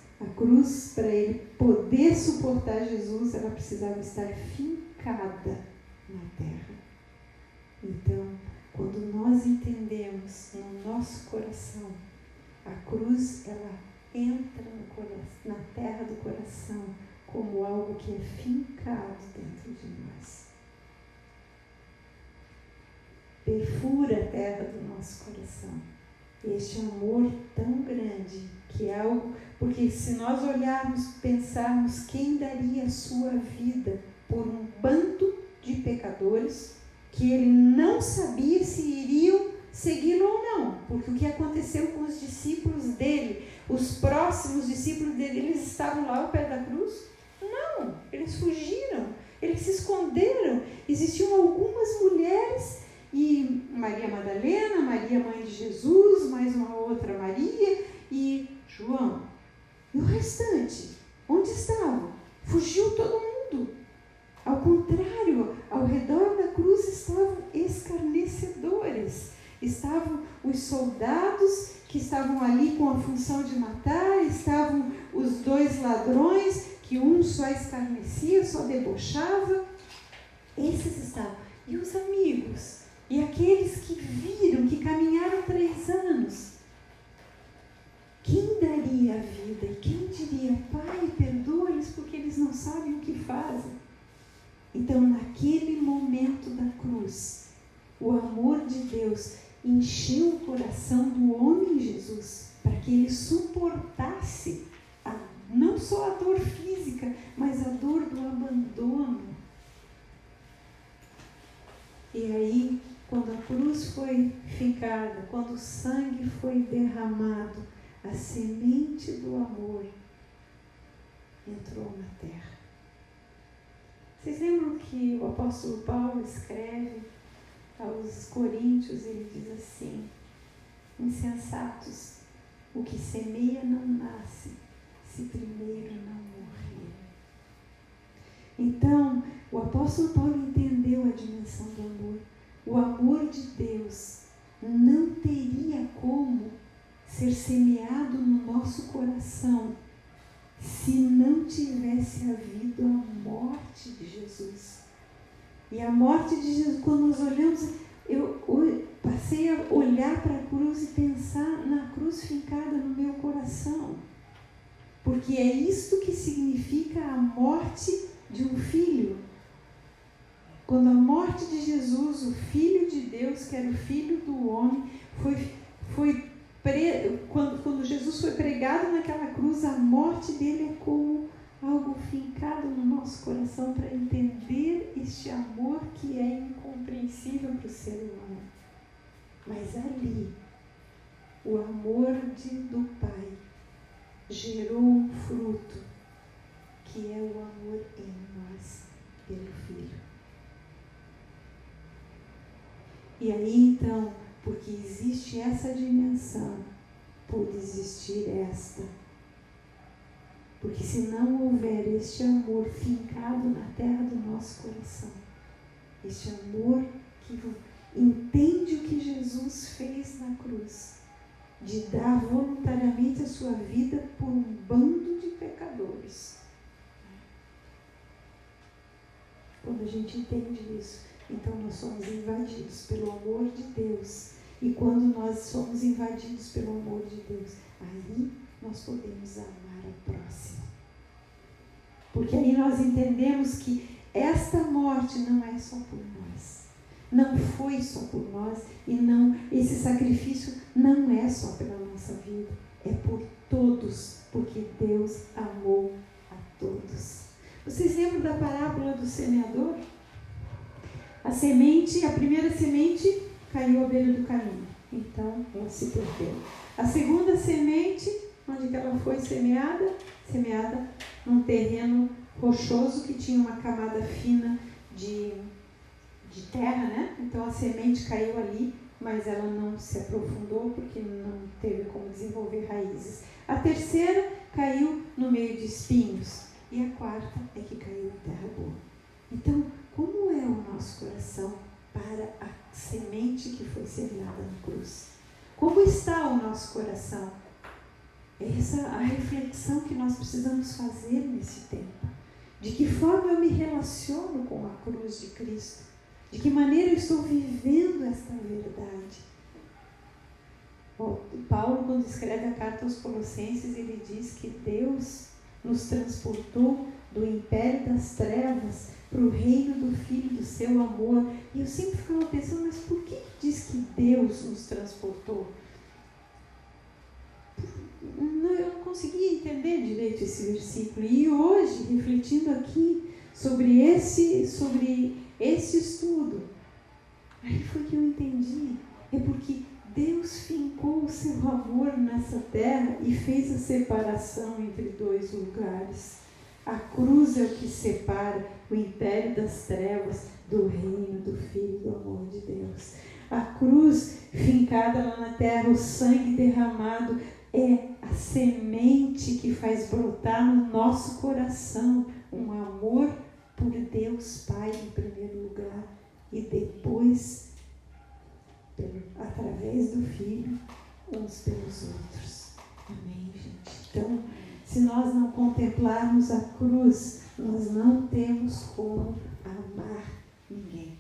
para ele poder suportar Jesus, ela precisava estar fincada na terra. Então, quando nós entendemos no nosso coração, a cruz, ela entra na terra do coração como algo que é fincado dentro de nós. Perfura a terra do nosso coração. Este amor tão grande, que é algo... Porque se nós olharmos, pensarmos quem daria a sua vida por um bando de pecadores, que ele não sabia se iriam segui-lo ou não, porque o que aconteceu com os discípulos dele, os próximos discípulos dele, eles estavam lá ao pé da cruz? Não, eles fugiram, eles se esconderam. Existiam algumas mulheres, e Maria Madalena, Maria mãe de Jesus, mais uma outra Maria e João. E o restante, onde estavam? Fugiu todo mundo. Ao contrário, ao redor da cruz estavam escarnecedores. Estavam os soldados que estavam ali com a função de matar, estavam os dois ladrões, que um só escarnecia, só debochava. Esses estavam. E os amigos? E aqueles que viram, que caminharam 3 anos? Quem daria a vida? E quem diria, Pai, perdoa-lhes porque eles não sabem o que fazem? Então, naquele momento da cruz, o amor de Deus encheu o coração do homem Jesus, para que ele suportasse não só a dor física, mas a dor do abandono. E aí, quando a cruz foi fincada, quando o sangue foi derramado, a semente do amor entrou na terra. Vocês lembram que o apóstolo Paulo escreve aos Coríntios, ele diz assim: insensatos, o que semeia não nasce, se primeiro não morrer. Então, o apóstolo Paulo entendeu a dimensão do amor. O amor de Deus não teria como ser semeado no nosso coração se não tivesse havido a morte de Jesus. E a morte de Jesus, quando nós olhamos, eu passei a olhar para a cruz e pensar na cruz fincada no meu coração. Porque é isto que significa a morte de um filho. Quando a morte de Jesus, o Filho de Deus, que era o Filho do homem, quando Jesus foi pregado naquela cruz, a morte dele é como algo fincado no nosso coração para entender este amor que é incompreensível para o ser humano. Mas ali, o amor do Pai gerou um fruto, que é o amor em nós pelo Filho. E aí então, porque existe essa dimensão, pode existir esta. Porque se não houver este amor fincado na terra do nosso coração, este amor que entende o que Jesus fez na cruz, de dar voluntariamente a sua vida por um bando de pecadores. Quando a gente entende isso, então nós somos invadidos pelo amor de Deus. E quando nós somos invadidos pelo amor de Deus, aí nós podemos amar a próxima. Porque aí nós entendemos que esta morte não é só por nós. Não foi só por nós. E não, esse sacrifício não é só pela nossa vida. É por todos. Porque Deus amou a todos. Vocês lembram da parábola do semeador? A primeira semente caiu à beira do caminho. Então, ela se perdeu. A segunda semente, onde que ela foi semeada? Semeada num terreno rochoso que tinha uma camada fina de terra, né? Então, a semente caiu ali, mas ela não se aprofundou porque não teve como desenvolver raízes. A terceira caiu no meio de espinhos. E a quarta é que caiu em terra boa. Então, como é o nosso coração para a semente que foi semeada na cruz? Como está o nosso coração? Essa é a reflexão que nós precisamos fazer nesse tempo. De que forma eu me relaciono com a cruz de Cristo? De que maneira eu estou vivendo esta verdade? Paulo, quando escreve a carta aos Colossenses, ele diz que Deus nos transportou do império das trevas para o reino do Filho do seu amor. E eu sempre ficava pensando, mas por que diz que Deus nos transportou? Eu não conseguia entender direito esse versículo. E hoje, refletindo aqui sobre esse estudo, aí foi que eu entendi. É porque Deus fincou o seu amor nessa terra e fez a separação entre dois lugares. A cruz é o que separa o império das trevas do reino do Filho do amor de Deus. A cruz fincada lá na terra, o sangue derramado, é a semente que faz brotar no nosso coração um amor por Deus Pai em primeiro lugar e depois, através do Filho, uns pelos outros. Amém, gente? Então, se nós não contemplarmos a cruz, nós não temos como amar ninguém.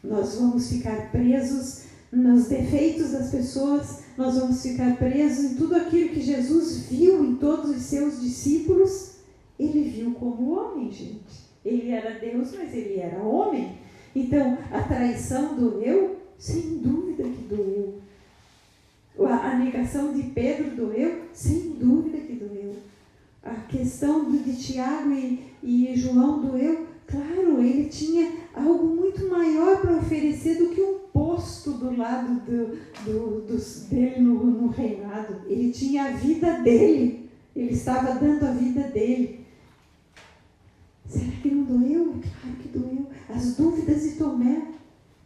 Nós vamos ficar presos nos defeitos das pessoas, nós vamos ficar presos em tudo aquilo que Jesus viu em todos os seus discípulos. Ele viu como homem, gente. Ele era Deus, mas ele era homem. Então, a traição doeu? Sem dúvida que doeu. A negação de Pedro doeu? Sem dúvida que doeu. A questão de Tiago e João doeu? Claro, ele tinha algo muito maior para oferecer do que um posto do lado dele no reinado. Ele tinha a vida dele. Ele estava dando a vida dele. Será que não doeu? É claro que doeu. As dúvidas de Tomé.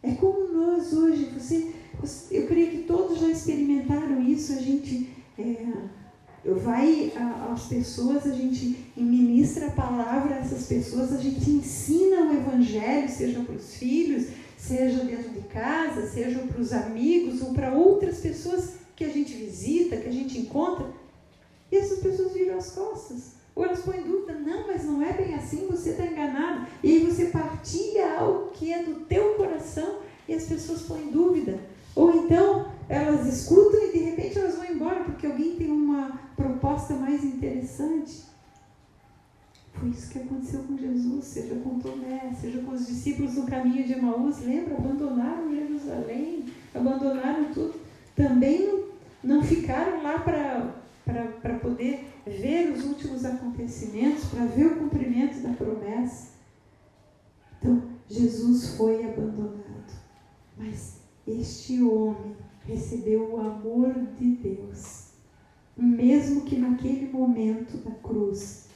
É como nós hoje. Eu creio que todos já experimentaram isso. A gente vai às pessoas, a gente ministra a palavra a essas pessoas, a gente ensina o evangelho, seja para os filhos, seja dentro de casa, seja para os amigos ou para outras pessoas que a gente visita, que a gente encontra, e essas pessoas viram as costas. Ou elas põem dúvida, não, mas não é bem assim, você está enganado. E aí você partilha algo que é do teu coração e as pessoas põem dúvida. Ou então elas escutam e de repente elas vão embora porque alguém tem uma proposta mais interessante. Foi isso que aconteceu com Jesus, seja com Tomé, seja com os discípulos no caminho de Emaús. Lembra? Abandonaram Jerusalém, abandonaram tudo. Também não ficaram lá para poder ver os últimos acontecimentos, para ver o cumprimento da promessa. Então, Jesus foi abandonado. Mas este homem recebeu o amor de Deus. Mesmo que naquele momento da cruz,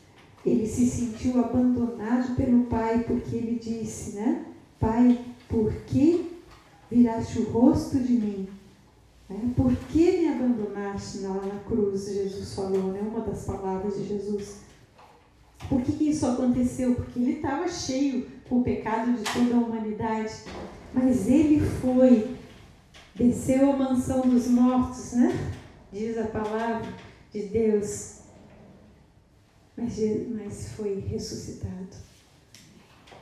ele se sentiu abandonado pelo Pai, porque ele disse, né? Pai, por que viraste o rosto de mim? Por que me abandonaste lá na cruz? Jesus falou, né? Uma das palavras de Jesus. Por que isso aconteceu? Porque ele estava cheio com o pecado de toda a humanidade. Mas ele foi, desceu à mansão dos mortos, né? Diz a palavra de Deus. Mas foi ressuscitado.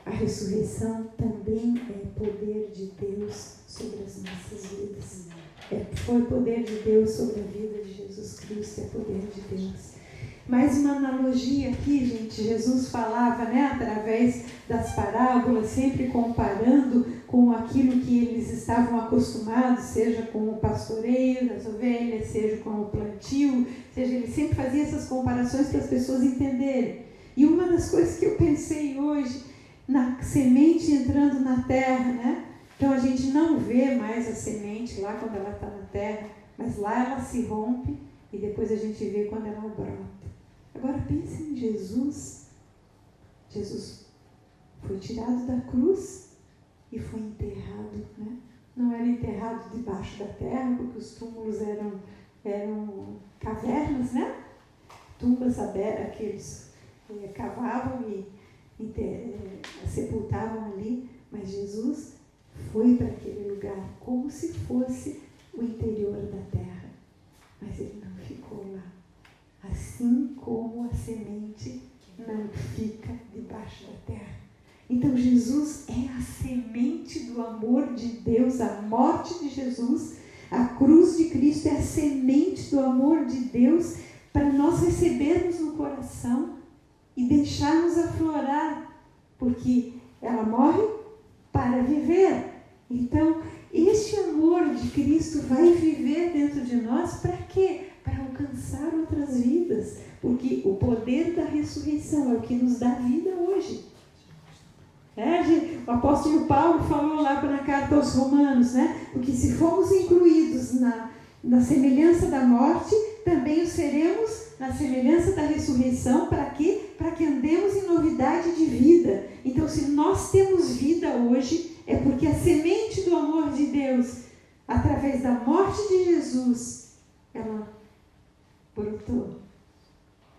A ressurreição também é poder de Deus sobre as nossas vidas. Foi poder de Deus sobre a vida de Jesus Cristo, é poder de Deus. Mais uma analogia aqui, gente. Jesus falava, né, através das parábolas, sempre comparando com aquilo que eles estavam acostumados, seja com o pastoreio das ovelhas, seja com o plantio, seja, ele sempre fazia essas comparações para as pessoas entenderem. E uma das coisas que eu pensei hoje, na semente entrando na terra, né? Então a gente não vê mais a semente lá quando ela está na terra, mas lá ela se rompe e depois a gente vê quando ela brota. Agora pense em Jesus. Jesus foi tirado da cruz e foi enterrado, né? Não era enterrado debaixo da terra, porque os túmulos eram cavernas, né? Tumbas abertas, que eles cavavam e sepultavam ali, mas Jesus foi para aquele lugar como se fosse o interior da terra, mas ele não ficou lá. Assim como a semente não fica debaixo da terra. Então Jesus é a semente do amor de Deus, a morte de Jesus, a cruz de Cristo é a semente do amor de Deus para nós recebermos no coração e deixarmos aflorar, porque ela morre para viver. Então, este amor de Cristo vai viver dentro de nós para quê? Para alcançar outras vidas, porque o poder da ressurreição é o que nos dá vida hoje. O apóstolo Paulo falou lá na carta aos Romanos, né? Porque se formos incluídos na semelhança da morte, também o seremos na semelhança da ressurreição. Para quê? Para que andemos em novidade de vida. Então, se nós temos vida hoje, é porque a semente do amor de Deus, através da morte de Jesus, ela brotou.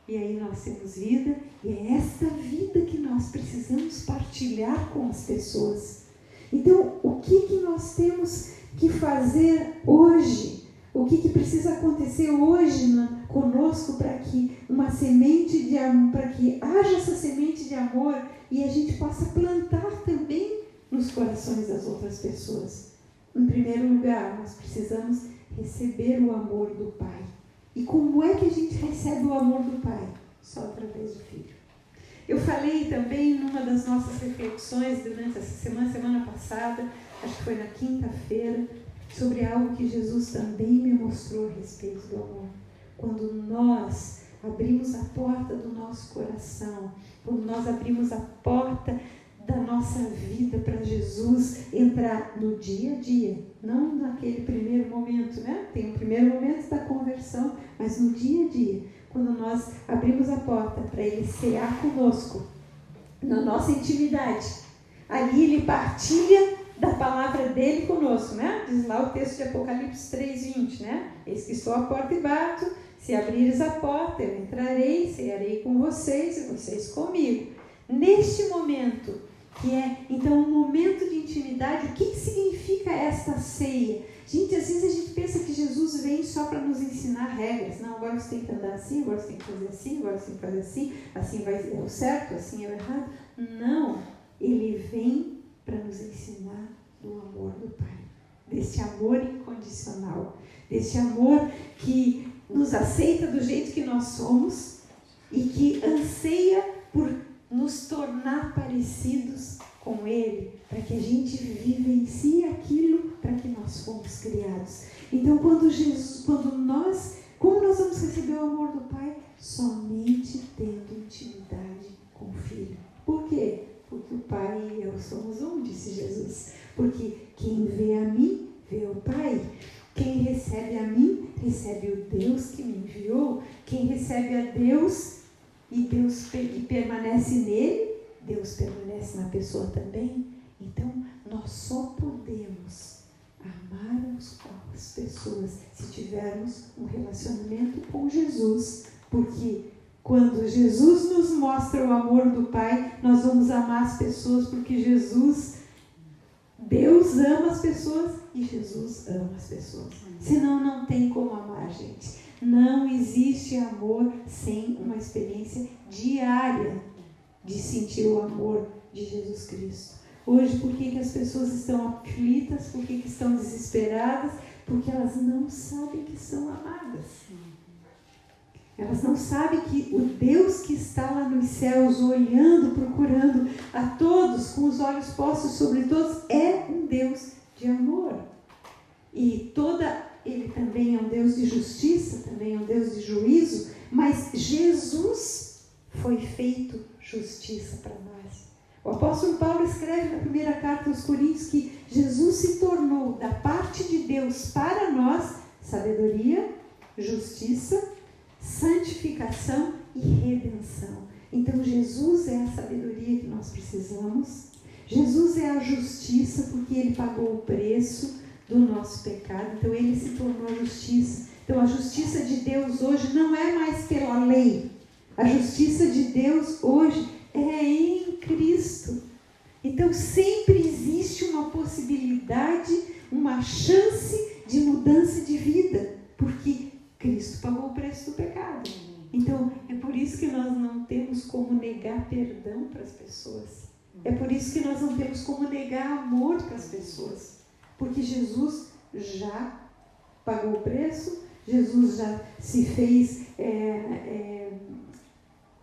E aí nós temos vida, e é essa vida que nós precisamos partilhar com as pessoas. Então, o que nós temos que fazer hoje? O que precisa acontecer hoje conosco para que uma semente de amor, para que haja essa semente de amor e a gente possa plantar também nos corações das outras pessoas? Em primeiro lugar, nós precisamos receber o amor do Pai. E como é que a gente recebe o amor do Pai? Só através do Filho. Eu falei também numa das nossas reflexões durante essa semana passada, acho que foi na quinta-feira, sobre algo que Jesus também me mostrou a respeito do amor. Quando nós abrimos a porta do nosso coração, quando nós abrimos a porta da nossa vida para Jesus entrar no dia a dia, não naquele primeiro momento, né? Tem o primeiro momento da conversão, mas no dia a dia, quando nós abrimos a porta para Ele cear conosco, na nossa intimidade, ali Ele partilha da palavra dele conosco, né? Diz lá o texto de Apocalipse 3:20, né? Eis que estou à porta e bato, se abrires a porta, eu entrarei, cearei com vocês e vocês comigo. Neste momento, que é, então, um momento de intimidade, o que significa esta ceia? Gente, às vezes a gente pensa que Jesus vem só para nos ensinar regras. Não, agora você tem que andar assim, agora você tem que fazer assim, agora você tem que fazer assim vai é o certo, assim é o errado. Não, Ele vem para nos ensinar do amor do Pai, desse amor incondicional, desse amor que nos aceita do jeito que nós somos e que anseia por nos tornar parecidos com Ele, para que a gente vivencie aquilo para que nós fomos criados. Então, como nós vamos receber o amor do Pai? Somente tendo intimidade com o Filho. Por quê? Porque o Pai e eu somos um, disse Jesus. Porque quem vê a mim, vê o Pai. Quem recebe a mim, recebe o Deus que me enviou. Quem recebe a Deus e permanece nele, Deus permanece na pessoa também. Então, nós só podemos amar as pessoas se tivermos um relacionamento com Jesus. Porque quando Jesus nos mostra o amor do Pai, nós vamos amar as pessoas, porque Deus ama as pessoas e Jesus ama as pessoas. Senão não tem como amar, gente. Não existe amor sem uma experiência diária de sentir o amor de Jesus Cristo. Hoje, por que as pessoas estão aflitas? Por que estão desesperadas? Porque elas não sabem que são amadas. Elas não sabem que o Deus que está lá nos céus, olhando, procurando a todos, com os olhos postos sobre todos, é um Deus de amor. E Ele também é um Deus de justiça, também é um Deus de juízo, mas Jesus foi feito justiça para nós. O apóstolo Paulo escreve na primeira carta aos Coríntios que Jesus se tornou, da parte de Deus para nós, sabedoria, justiça, santificação e redenção. Então Jesus é a sabedoria que nós precisamos. Jesus é a justiça, porque Ele pagou o preço do nosso pecado. Então Ele se tornou a justiça. Então a justiça de Deus hoje não é mais pela lei. A justiça de Deus hoje é em Cristo. Então sempre existe uma possibilidade, uma chance de mudança de vida, porque Cristo pagou o preço do pecado. Então é por isso que nós não temos como negar perdão para as pessoas. É por isso que nós não temos como negar amor para as pessoas. Porque Jesus já pagou o preço, Jesus já se fez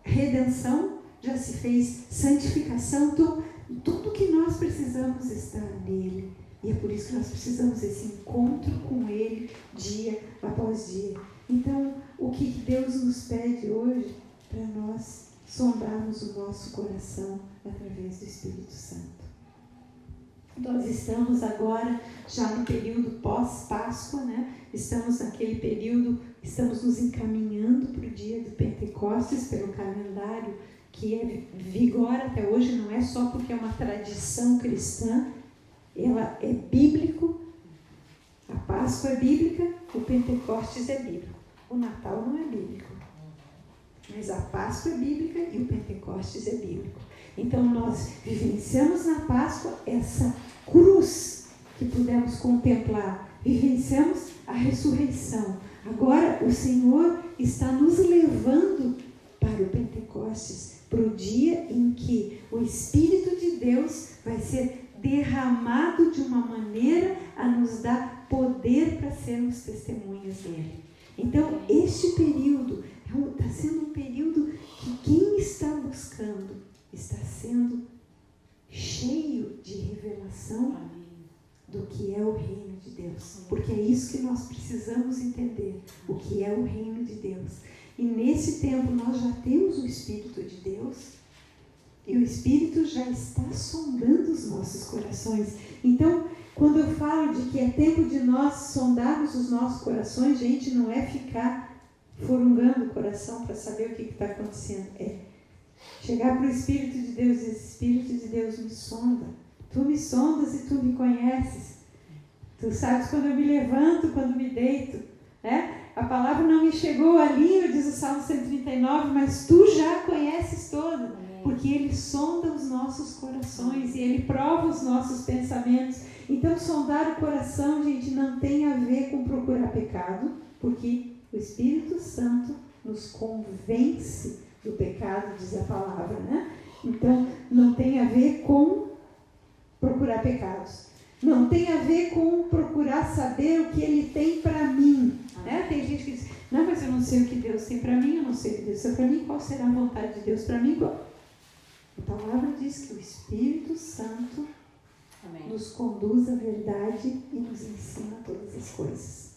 redenção, já se fez santificação. Então, tudo que nós precisamos está nele. E é por isso que nós precisamos desse encontro com Ele dia após dia. Então, o que Deus nos pede hoje? Para nós sondarmos o nosso coração através do Espírito Santo. Nós estamos agora já no período pós-Páscoa, né? Estamos naquele período, estamos nos encaminhando para o dia do Pentecostes, pelo calendário que vigora até hoje. Não é só porque é uma tradição cristã, ela é bíblico. A Páscoa é bíblica, o Pentecostes é bíblico. O Natal não é bíblico, mas a Páscoa é bíblica e o Pentecostes é bíblico. Então nós vivenciamos na Páscoa essa cruz que pudemos contemplar, vivenciamos a ressurreição. Agora o Senhor está nos levando para o Pentecostes, para o dia em que o Espírito de Deus vai ser derramado de uma maneira a nos dar poder para sermos testemunhas dele. Então, este período está sendo um período que quem está buscando está sendo cheio de revelação do que é o reino de Deus. Porque é isso que nós precisamos entender, o que é o reino de Deus. E nesse tempo nós já temos o Espírito de Deus, e o Espírito já está sondando os nossos corações. Então, quando eu falo de que é tempo de nós sondarmos os nossos corações, gente, não é ficar forungando o coração para saber o que está acontecendo. É chegar para o Espírito de Deus e dizer: Espírito de Deus, me sonda. Tu me sondas e tu me conheces. Tu sabes quando eu me levanto, quando me deito. Né? A palavra não me chegou ali, diz o Salmo 139, mas tu já conheces todo. Porque Ele sonda os nossos corações e Ele prova os nossos pensamentos. Então, sondar o coração, gente, não tem a ver com procurar pecado, porque o Espírito Santo nos convence do pecado, diz a palavra, né? Então, não tem a ver com procurar pecados. Não tem a ver com procurar saber o que Ele tem para mim. Né? Tem gente que diz, não, mas eu não sei o que Deus tem para mim, eu não sei o que Deus tem para mim, qual será a vontade de Deus para mim? A palavra diz que o Espírito Santo nos conduz à verdade e nos ensina todas as coisas.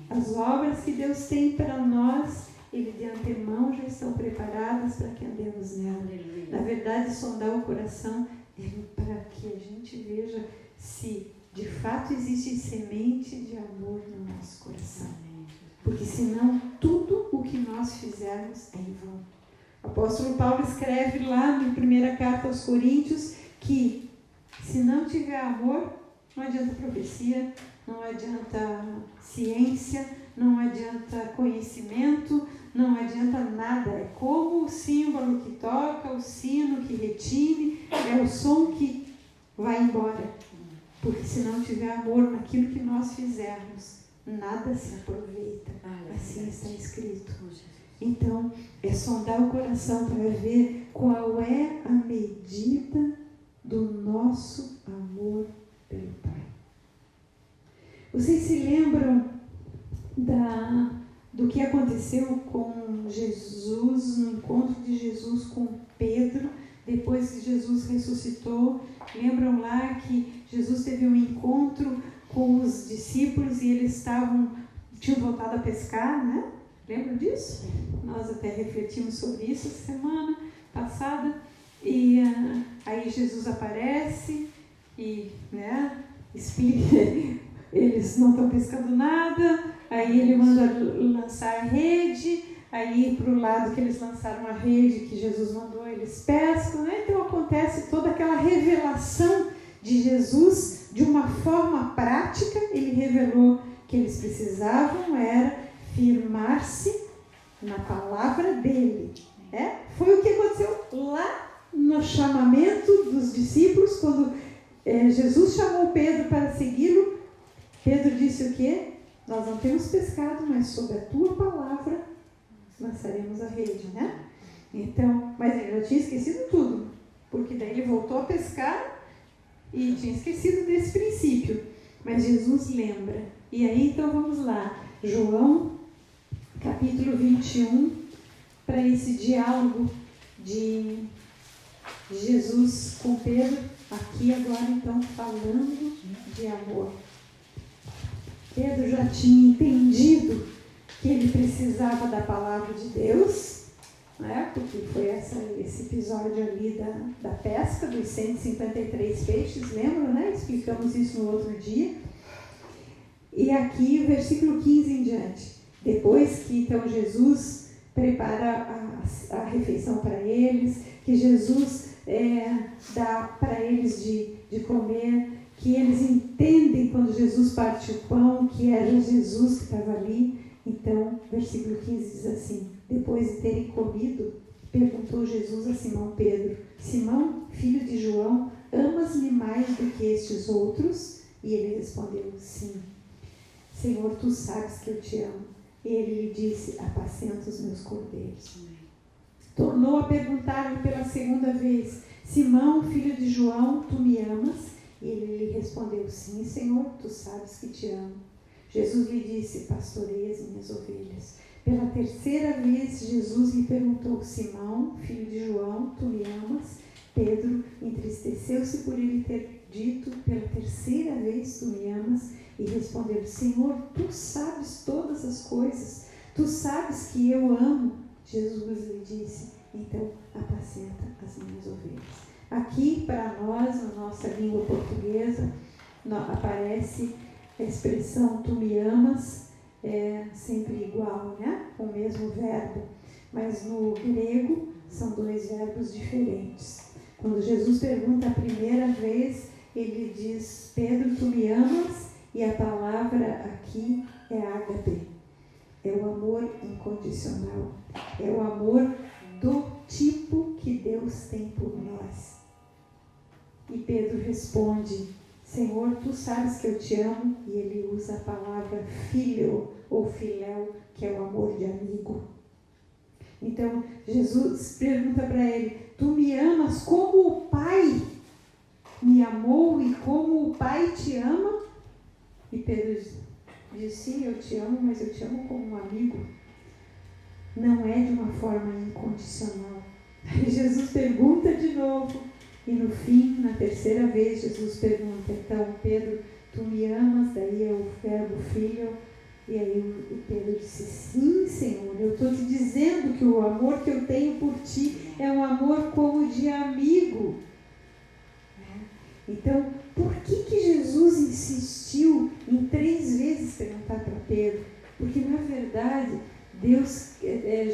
As obras que Deus tem para nós, Ele de antemão já estão preparadas para que andemos nela. Na verdade, sondar o coração é para que a gente veja se de fato existe semente de amor no nosso coração. Porque senão tudo o que nós fizermos é em vão. O apóstolo Paulo escreve lá na primeira carta aos Coríntios que se não tiver amor, não adianta profecia, não adianta ciência, não adianta conhecimento, não adianta nada. É como o símbolo que toca, o sino que retine, é o som que vai embora. Porque se não tiver amor naquilo que nós fizermos, nada se aproveita. Assim está escrito. Então, é sondar o coração para ver qual é a medida do nosso amor pelo Pai. Vocês se lembram do que aconteceu com Jesus, no encontro de Jesus com Pedro, depois que Jesus ressuscitou? Lembram lá que Jesus teve um encontro com os discípulos e eles tinham voltado a pescar, né? Lembram disso? Nós até refletimos sobre isso essa semana passada. E aí Jesus aparece e explica, eles não estão pescando nada, aí ele manda lançar a rede, aí para o lado que eles lançaram a rede, que Jesus mandou, eles pescam, né? Então acontece toda aquela revelação de Jesus de uma forma prática. Ele revelou que eles precisavam era firmar-se na palavra dele. Foi o que aconteceu lá no chamamento dos discípulos, quando Jesus chamou Pedro para segui-lo. Pedro disse o quê? Nós não temos pescado, mas sob a tua palavra lançaremos a rede, né? Então, mas ele já tinha esquecido tudo, porque daí ele voltou a pescar e tinha esquecido desse princípio. Mas Jesus lembra. E aí, então, vamos lá. João, capítulo 21, para esse diálogo de Jesus com Pedro, aqui agora, então, falando de amor. Pedro já tinha entendido que ele precisava da palavra de Deus, né? Porque foi esse episódio ali da pesca dos 153 peixes, lembram, né? Explicamos isso no outro dia. E aqui o versículo 15 em diante. Depois que então Jesus prepara a refeição para eles, que Jesus dá para eles de comer, que eles entendem quando Jesus parte o pão, que era Jesus que estava ali. Então, versículo 15 diz assim: depois de terem comido, perguntou Jesus a Simão Pedro: Simão, filho de João, amas-me mais do que estes outros? E ele respondeu: sim, Senhor, tu sabes que eu te amo. E ele lhe disse: apacenta os meus cordeiros. Tornou a perguntar-lhe pela segunda vez: Simão, filho de João, tu me amas? E ele lhe respondeu: sim, Senhor, tu sabes que te amo. Jesus lhe disse: pastoreia as minhas ovelhas. Pela terceira vez, Jesus lhe perguntou: Simão, filho de João, tu me amas? Pedro entristeceu-se por ele ter dito pela terceira vez: tu me amas? E respondeu: Senhor, tu sabes todas as coisas, tu sabes que eu amo. Jesus lhe disse: então apacenta as minhas ovelhas. Aqui para nós, na nossa língua portuguesa, aparece a expressão tu me amas, sempre igual, né? Com o mesmo verbo, mas no grego são dois verbos diferentes. Quando Jesus pergunta a primeira vez, ele diz: Pedro, tu me amas? E a palavra aqui é ágape, é o amor incondicional, é o amor do tipo que Deus tem por nós. E Pedro responde: Senhor, tu sabes que eu te amo. E ele usa a palavra filho ou filéu, que é o amor de amigo. Então Jesus pergunta para ele: tu me amas como o Pai me amou e como o Pai te ama? E Pedro diz, sim, eu te amo, mas eu te amo como um amigo. Não é de uma forma incondicional. Aí Jesus pergunta de novo. E no fim, na terceira vez, Jesus pergunta, então, Pedro, tu me amas? Daí é o verbo filho. E aí o Pedro disse, sim, Senhor, eu estou te dizendo que o amor que eu tenho por ti é um amor como de amigo. Então, por que Jesus insistiu em 3 vezes perguntar para Pedro? Porque, na verdade,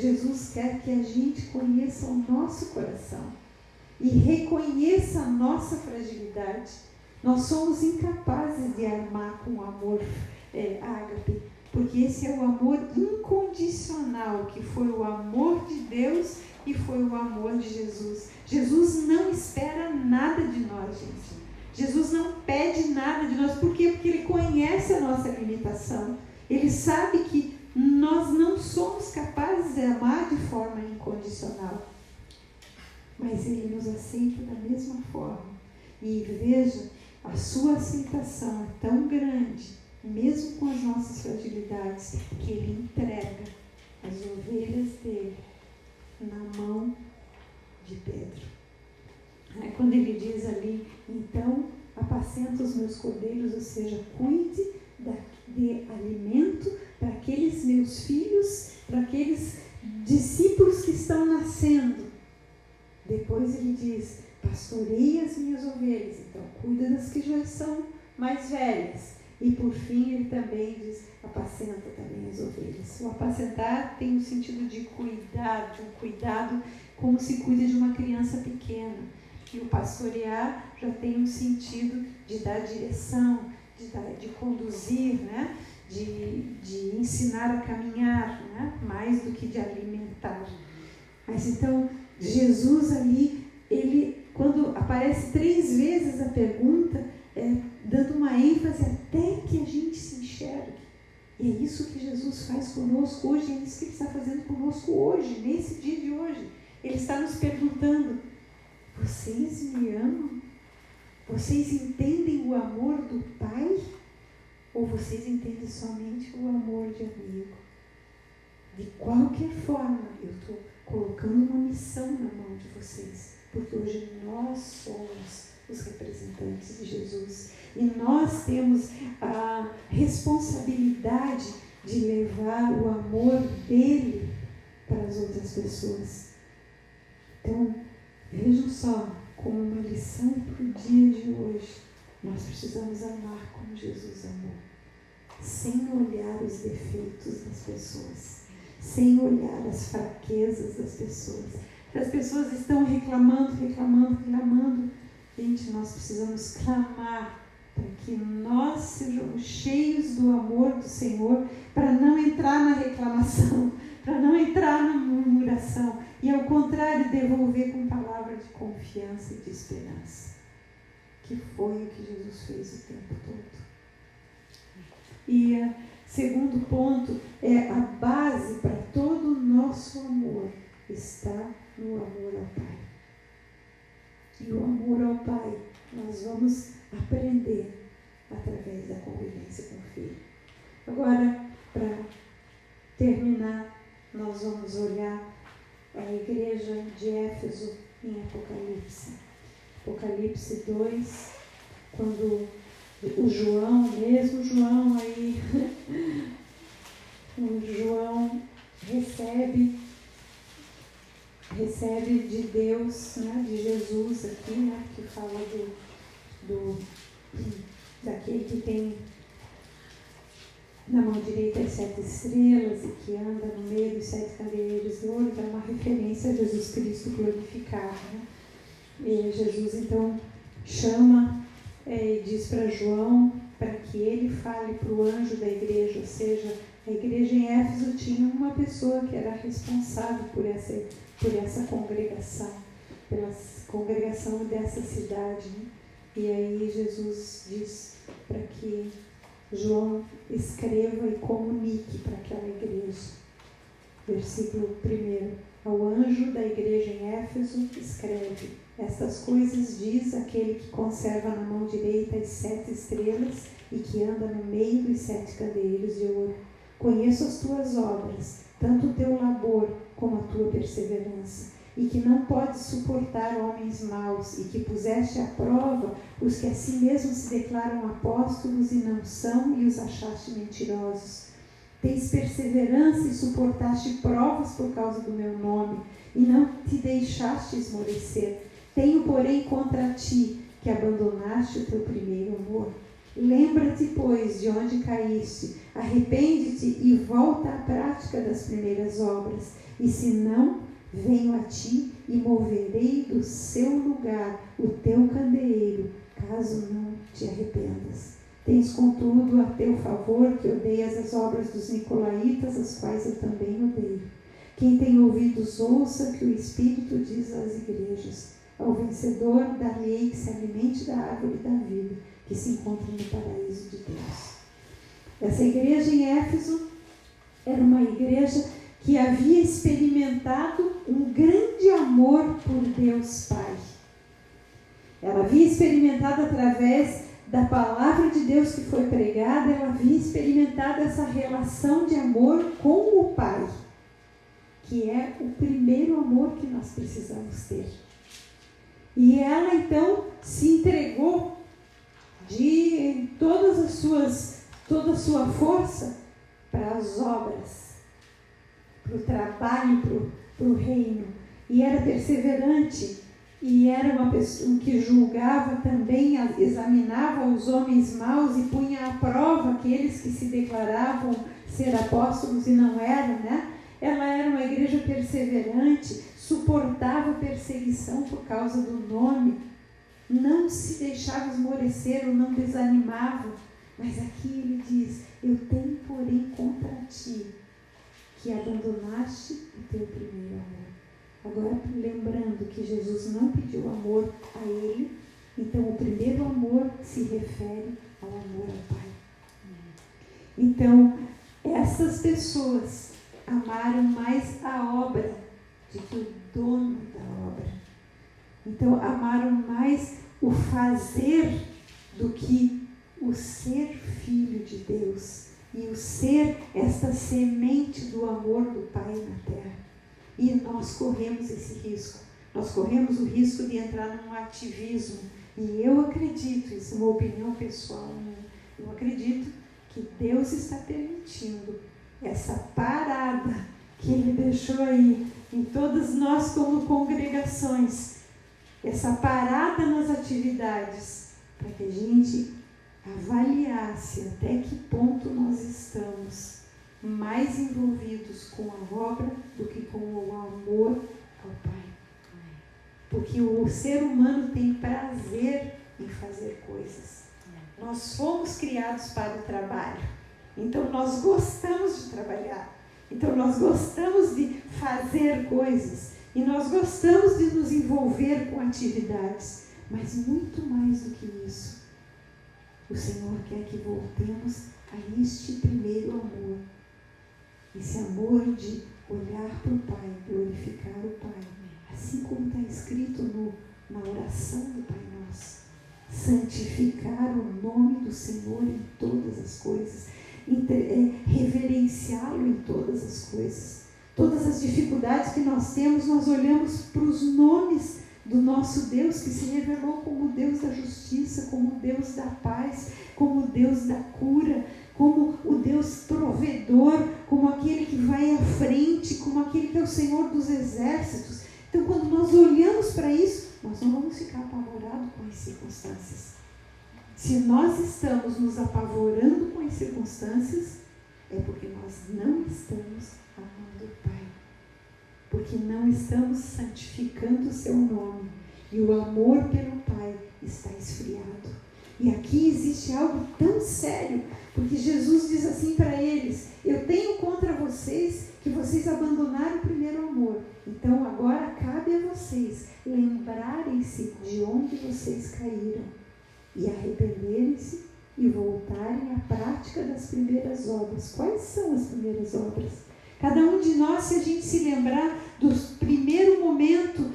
Jesus quer que a gente conheça o nosso coração e reconheça a nossa fragilidade. Nós somos incapazes de amar com amor ágape, porque esse é o amor incondicional, que foi o amor de Deus e foi o amor de Jesus. Jesus não espera nada de nós, gente. Jesus não pede nada de nós. Por quê? Porque Ele conhece a nossa limitação. Ele sabe que nós não somos capazes de amar de forma incondicional. Mas Ele nos aceita da mesma forma. E veja, a sua aceitação é tão grande, mesmo com as nossas fragilidades, que Ele entrega as ovelhas dele na mão de Pedro. Quando ele diz ali, então, apacenta os meus cordeiros, ou seja, cuide de alimento para aqueles meus filhos, para aqueles discípulos que estão nascendo. Depois ele diz, pastorei as minhas ovelhas, então cuida das que já são mais velhas. E por fim ele também diz, apacenta também as ovelhas. O apacentar tem o sentido de cuidar, de um cuidado como se cuida de uma criança pequena. E o pastorear já tem um sentido de dar direção, de conduzir, né? de ensinar a caminhar, né? Mais do que de alimentar. Mas então, Jesus ali, ele, quando aparece 3 vezes a pergunta, dando uma ênfase até que a gente se enxergue. E é isso que Jesus faz conosco hoje, é isso que Ele está fazendo conosco hoje, nesse dia de hoje. Ele está nos perguntando, vocês me amam? Vocês entendem o amor do Pai? Ou vocês entendem somente o amor de amigo? De qualquer forma, eu estou colocando uma missão na mão de vocês, porque hoje nós somos os representantes de Jesus e nós temos a responsabilidade de levar o amor dele para as outras pessoas. Então, vejam só, como uma lição para o dia de hoje, nós precisamos amar como Jesus amou, sem olhar os defeitos das pessoas, sem olhar as fraquezas das pessoas. As pessoas estão reclamando, gente, nós precisamos clamar para que nós sejamos cheios do amor do Senhor, para não entrar na reclamação, para não entrar na murmuração, e ao contrário, devolver com palavra de confiança e de esperança, que foi o que Jesus fez o tempo todo. E segundo ponto, a base para todo o nosso amor está no amor ao Pai. E o amor ao Pai nós vamos aprender através da convivência com o Filho. Agora, para terminar, nós vamos olhar a igreja de Éfeso em Apocalipse. Apocalipse 2, quando o João, mesmo João aí, o João recebe de Deus, né, de Jesus aqui, né, que fala daquele que tem na mão direita as 7 estrelas e que anda no meio dos 7 candeeiros de ouro, então é uma referência a Jesus Cristo glorificado, né? E Jesus então chama e diz para João para que ele fale para o anjo da igreja, ou seja, a igreja em Éfeso tinha uma pessoa que era responsável por essa congregação, pela congregação dessa cidade, né? E aí Jesus diz para que João escreva e comunique para aquela igreja. Versículo 1. Ao anjo da igreja em Éfeso escreve: Estas coisas diz aquele que conserva na mão direita as 7 estrelas e que anda no meio dos 7 candeeiros de ouro. Conheço as tuas obras, tanto o teu labor como a tua perseverança, e que não podes suportar homens maus, e que puseste à prova os que a si mesmos se declaram apóstolos e não são, e os achaste mentirosos. Tens perseverança e suportaste provas por causa do meu nome, e não te deixaste esmorecer. Tenho, porém, contra ti que abandonaste o teu primeiro amor. Lembra-te, pois, de onde caíste, arrepende-te e volta à prática das primeiras obras. E se não, venho a ti e moverei do seu lugar o teu candeeiro, caso não te arrependas. Tens, contudo, a teu favor que odeias as obras dos nicolaítas, as quais eu também odeio. Quem tem ouvidos, ouça que o Espírito diz às igrejas. Ao vencedor, dar-lhe-ei que se alimente da árvore da vida, que se encontra no paraíso de Deus. Essa igreja em Éfeso era uma igreja que havia experimentado um grande amor por Deus Pai. Ela havia experimentado através da palavra de Deus que foi pregada, ela havia experimentado essa relação de amor com o Pai, que é o primeiro amor que nós precisamos ter. E ela então se entregou de toda a sua força para as obras, para o trabalho, para o reino. E era perseverante, e era uma pessoa que julgava também, examinava os homens maus e punha à prova aqueles que se declaravam ser apóstolos e não eram, né? Ela era uma igreja perseverante, suportava perseguição por causa do nome, não se deixava esmorecer ou não desanimava. Mas aqui ele diz: eu tenho, porém, contra ti que abandonaste o teu primeiro amor. Agora, lembrando que Jesus não pediu amor a ele, então o primeiro amor se refere ao amor ao Pai. Então, essas pessoas amaram mais a obra do que o dono da obra. Então, amaram mais o fazer do que o ser filho de Deus e o ser esta semente do amor do Pai na terra. E nós corremos esse risco. Nós corremos o risco de entrar num ativismo. E eu acredito, isso é uma opinião pessoal minha, eu acredito que Deus está permitindo essa parada que Ele deixou aí em todas nós como congregações, essa parada nas atividades, para que a gente avaliasse até que ponto nós estamos mais envolvidos com a obra do que com o amor ao Pai. Porque o ser humano tem prazer em fazer coisas. Nós fomos criados para o trabalho. Então nós gostamos de trabalhar. Então nós gostamos de fazer coisas. E nós gostamos de nos envolver com atividades. Mas muito mais do que isso, o Senhor quer que voltemos a este primeiro amor. Esse amor de olhar para o Pai, glorificar o Pai. Assim como está escrito na oração do Pai Nosso. Santificar o nome do Senhor em todas as coisas. Reverenciá-lo em todas as coisas. Todas as dificuldades que nós temos, nós olhamos para os nomes do nosso Deus, que se revelou como o Deus da justiça, como o Deus da paz, como o Deus da cura, como o Deus provedor, como aquele que vai à frente, como aquele que é o Senhor dos exércitos. Então, quando nós olhamos para isso, nós não vamos ficar apavorados com as circunstâncias. Se nós estamos nos apavorando com as circunstâncias, é porque nós não estamos amando o Pai. Porque não estamos santificando o seu nome. E o amor pelo Pai está esfriado. E aqui existe algo tão sério, porque Jesus diz assim para eles: eu tenho contra vocês que vocês abandonaram o primeiro amor. Então agora cabe a vocês lembrarem-se de onde vocês caíram e arrependerem-se e voltarem à prática das primeiras obras. Quais são as primeiras obras? Cada um de nós, se a gente se lembrar do primeiro momento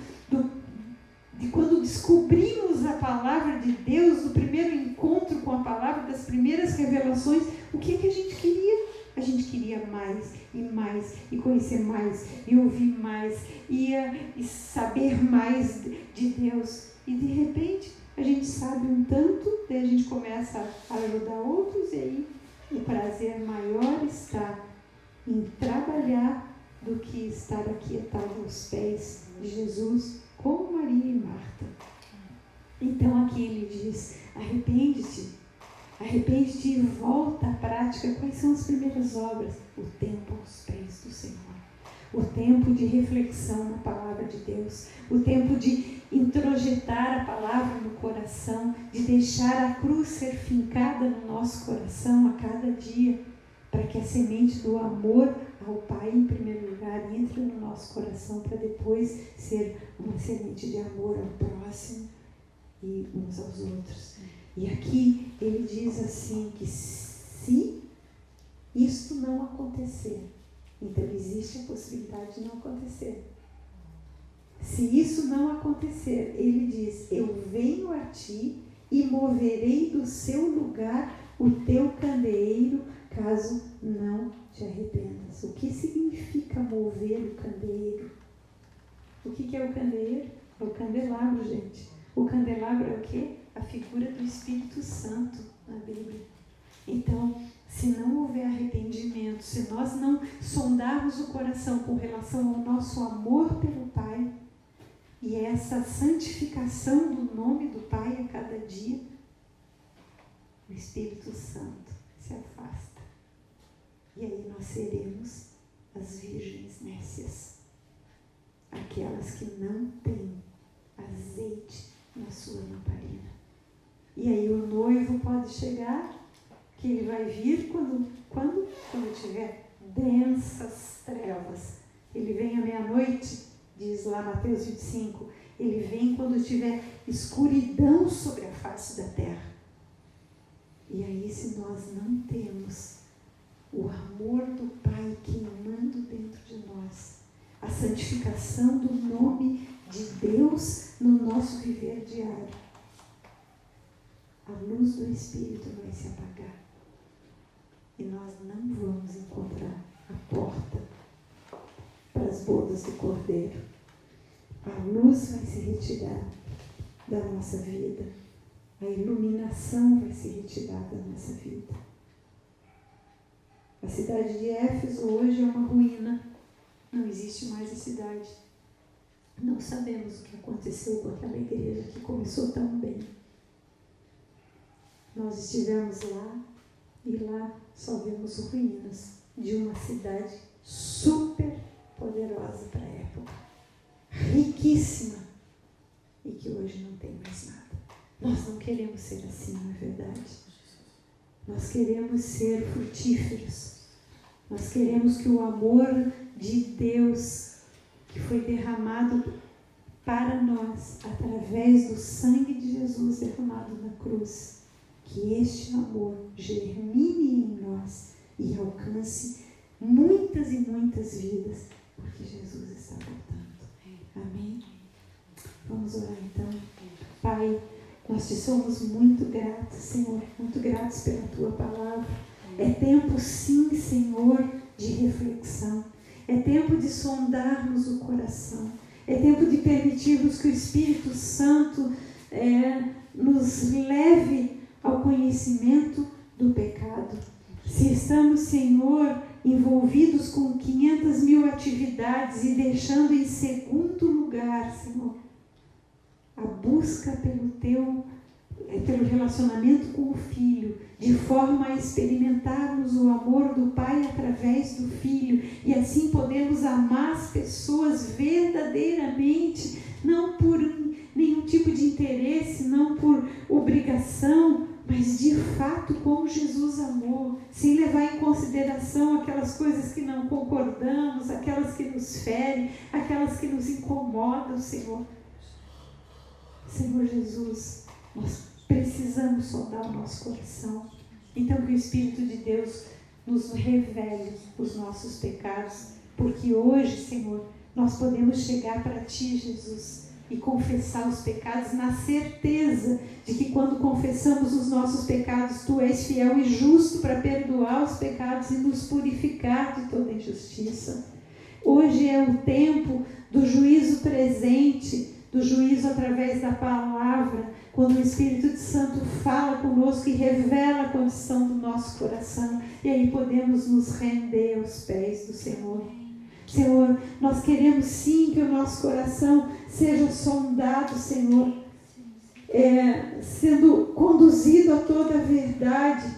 de quando descobrimos a palavra de Deus, do primeiro encontro com a palavra, das primeiras revelações, o que a gente queria? A gente queria mais, e conhecer mais, e ouvir mais, e saber mais de Deus. E de repente, a gente sabe um tanto, daí a gente começa a ajudar outros, e aí o prazer maior está em trabalhar do que estar aquietado aos pés de Jesus, como Maria e Marta. Então aqui ele diz, arrepende-te e volta à prática. Quais são as primeiras obras? O tempo aos pés do Senhor, o tempo de reflexão na palavra de Deus, o tempo de introjetar a palavra no coração, de deixar a cruz ser fincada no nosso coração a cada dia, para que a semente do amor ao Pai, em primeiro lugar, entre no nosso coração, para depois ser uma semente de amor ao próximo e uns aos outros. E aqui ele diz assim, que se isto não acontecer, então existe a possibilidade de não acontecer. Se isso não acontecer, ele diz, eu venho a ti e moverei do seu lugar o teu candeeiro, caso não te arrependas. O que significa mover o candeeiro? O que é o candeeiro? É o candelabro, gente. O candelabro é o quê? A figura do Espírito Santo na Bíblia. Então, se não houver arrependimento, se nós não sondarmos o coração com relação ao nosso amor pelo Pai, e essa santificação do nome do Pai a cada dia, o Espírito Santo se afasta. E aí nós seremos as virgens nécias, aquelas que não têm azeite na sua lamparina. E aí o noivo pode chegar, que ele vai vir quando tiver densas trevas. Ele vem à meia-noite, diz lá Mateus 25, ele vem quando tiver escuridão sobre a face da terra. E aí, se nós não temos o amor do Pai queimando dentro de nós, a santificação do nome de Deus no nosso viver diário, a luz do Espírito vai se apagar e nós não vamos encontrar a porta para as bodas do Cordeiro. A luz vai se retirar da nossa vida, a iluminação vai se retirar da nossa vida. A cidade de Éfeso hoje é uma ruína, não existe mais a cidade. Não sabemos o que aconteceu com aquela igreja que começou tão bem. Nós estivemos lá e lá só vemos ruínas de uma cidade super poderosa para a época, riquíssima, e que hoje não tem mais nada. Nós não queremos ser assim, não é verdade? Nós queremos ser frutíferos. Nós queremos que o amor de Deus, que foi derramado para nós, através do sangue de Jesus derramado na cruz, que este amor germine em nós e alcance muitas e muitas vidas, porque Jesus está voltando. Amém? Vamos orar então. Pai, nós te somos muito gratos, Senhor, muito gratos pela tua palavra. É tempo, sim, Senhor, de reflexão. É tempo de sondarmos o coração. É tempo de permitirmos que o Espírito Santo nos leve ao conhecimento do pecado. Se estamos, Senhor, envolvidos com 500.000 atividades e deixando em segundo lugar, Senhor, a busca pelo relacionamento com o Filho, de forma a experimentarmos o amor do Pai através do Filho, e assim podemos amar as pessoas verdadeiramente, não por nenhum tipo de interesse, não por obrigação, mas de fato como Jesus amou, sem levar em consideração aquelas coisas que não concordamos, aquelas que nos ferem, aquelas que nos incomodam, Senhor. Senhor Jesus, nós precisamos sondar o nosso coração. Então que o Espírito de Deus nos revele os nossos pecados, porque hoje, Senhor, nós podemos chegar para Ti, Jesus, e confessar os pecados na certeza de que quando confessamos os nossos pecados, Tu és fiel e justo para perdoar os pecados e nos purificar de toda injustiça. Hoje é o tempo do juízo presente, do juízo através da palavra, quando o Espírito Santo fala conosco e revela a condição do nosso coração, e aí podemos nos render aos pés do Senhor. Senhor, nós queremos sim que o nosso coração seja sondado, Senhor, sendo conduzido a toda a verdade,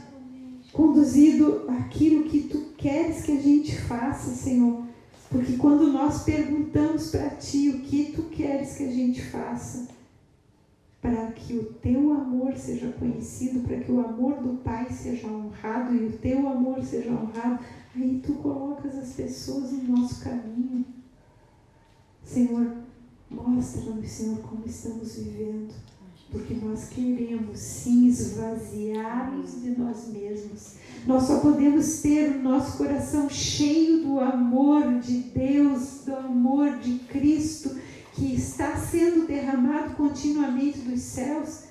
conduzido àquilo que Tu queres que a gente faça, Senhor. Porque quando nós perguntamos para Ti o que Tu queres que a gente faça, para que o Teu amor seja conhecido, para que o amor do Pai seja honrado e o Teu amor seja honrado, aí Tu colocas as pessoas no nosso caminho. Senhor, mostra-nos, Senhor, como estamos vivendo, porque nós queremos sim esvaziar-nos de nós mesmos. Nós só podemos ter o nosso coração cheio do amor de Deus, do amor de Cristo, que está sendo derramado continuamente dos céus,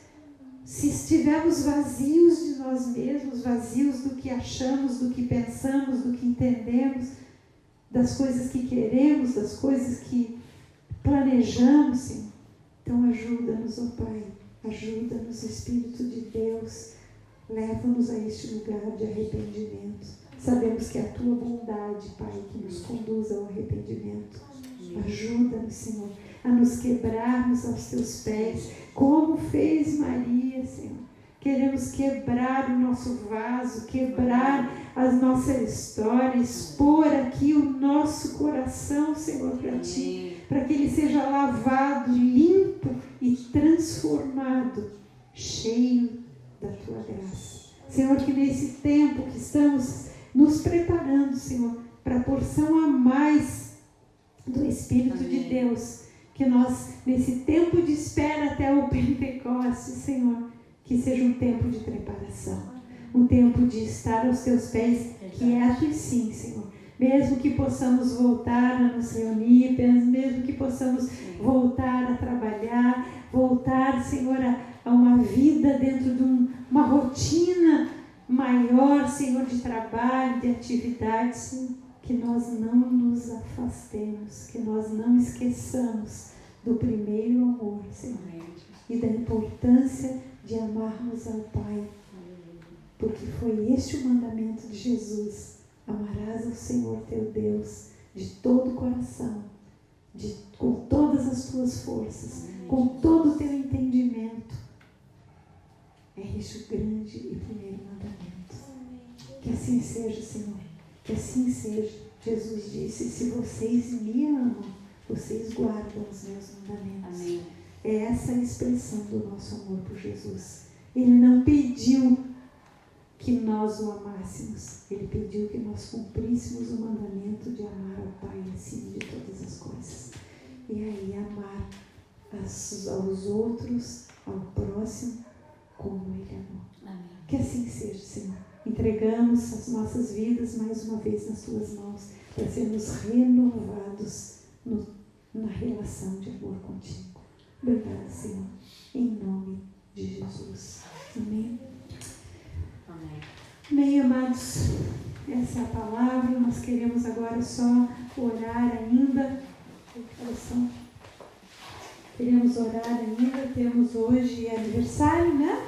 se estivermos vazios de nós mesmos, vazios do que achamos, do que pensamos, do que entendemos, das coisas que queremos, das coisas que planejamos, Senhor. Então ajuda-nos, ó Pai, ajuda-nos, Espírito de Deus, leva-nos a este lugar de arrependimento. Sabemos que é a Tua bondade, Pai, que nos conduz ao arrependimento. Ajuda-nos, Senhor, a nos quebrarmos aos Teus pés, como fez Maria, Senhor. Queremos quebrar o nosso vaso, quebrar a nossa história, expor aqui o nosso coração, Senhor, para Ti, para que ele seja lavado, limpo e transformado, cheio da Tua graça. Senhor, que nesse tempo que estamos nos preparando, Senhor, para a porção a mais do Espírito de Deus, que nós, nesse tempo de espera até o Pentecostes, Senhor, que seja um tempo de preparação, um tempo de estar aos Teus pés, quietos sim, Senhor. Mesmo que possamos voltar a nos reunir, mesmo que possamos voltar a trabalhar, voltar, Senhor, a uma vida dentro de uma rotina maior, Senhor, de trabalho, de atividades, Senhor, que nós não nos afastemos, que nós não esqueçamos do primeiro amor, Senhor, e da importância de amarmos ao Pai, porque foi este o mandamento de Jesus: amarás ao Senhor teu Deus de todo o coração, com todas as tuas forças, com todo o teu entendimento. É este o grande e primeiro mandamento. Que assim seja, Senhor. Que assim seja. Jesus disse: se vocês me amam, vocês guardam os meus mandamentos. Amém. É essa a expressão do nosso amor por Jesus. Ele não pediu que nós o amássemos. Ele pediu que nós cumpríssemos o mandamento de amar ao Pai acima de todas as coisas. E aí amar aos outros, ao próximo, como Ele amou. Amém. Que assim seja, Senhor. Entregamos as nossas vidas mais uma vez nas Tuas mãos, para sermos renovados na relação de amor contigo. Obrigada, Senhor. Em nome de Jesus. Amém. Amém. Bem, amados, essa é a palavra. Nós queremos agora só orar ainda. Queremos orar ainda. Temos hoje aniversário, né?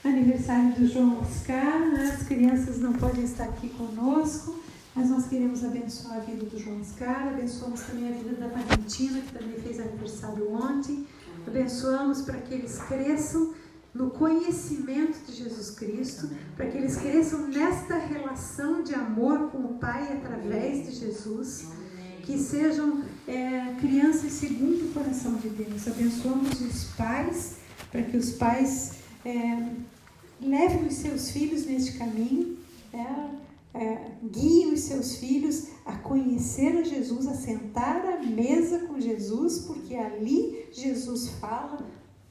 Aniversário do João Oscar, né? As crianças não podem estar aqui conosco, mas nós queremos abençoar a vida do João Oscar. Abençoamos também a vida da Valentina, que também fez aniversário ontem. Abençoamos para que eles cresçam no conhecimento de Jesus Cristo, para que eles cresçam nesta relação de amor com o Pai através de Jesus, que sejam crianças segundo o coração de Deus. Abençoamos os pais, para que os pais levem os seus filhos neste caminho, guiem os seus filhos a conhecer a Jesus, a sentar à mesa com Jesus, porque ali Jesus fala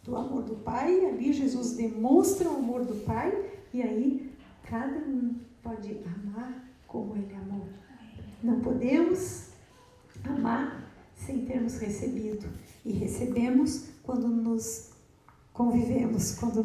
do amor do Pai, ali Jesus demonstra o amor do Pai, e aí cada um pode amar como Ele amou. Não podemos amar sem termos recebido. E recebemos quando nos convivemos, quando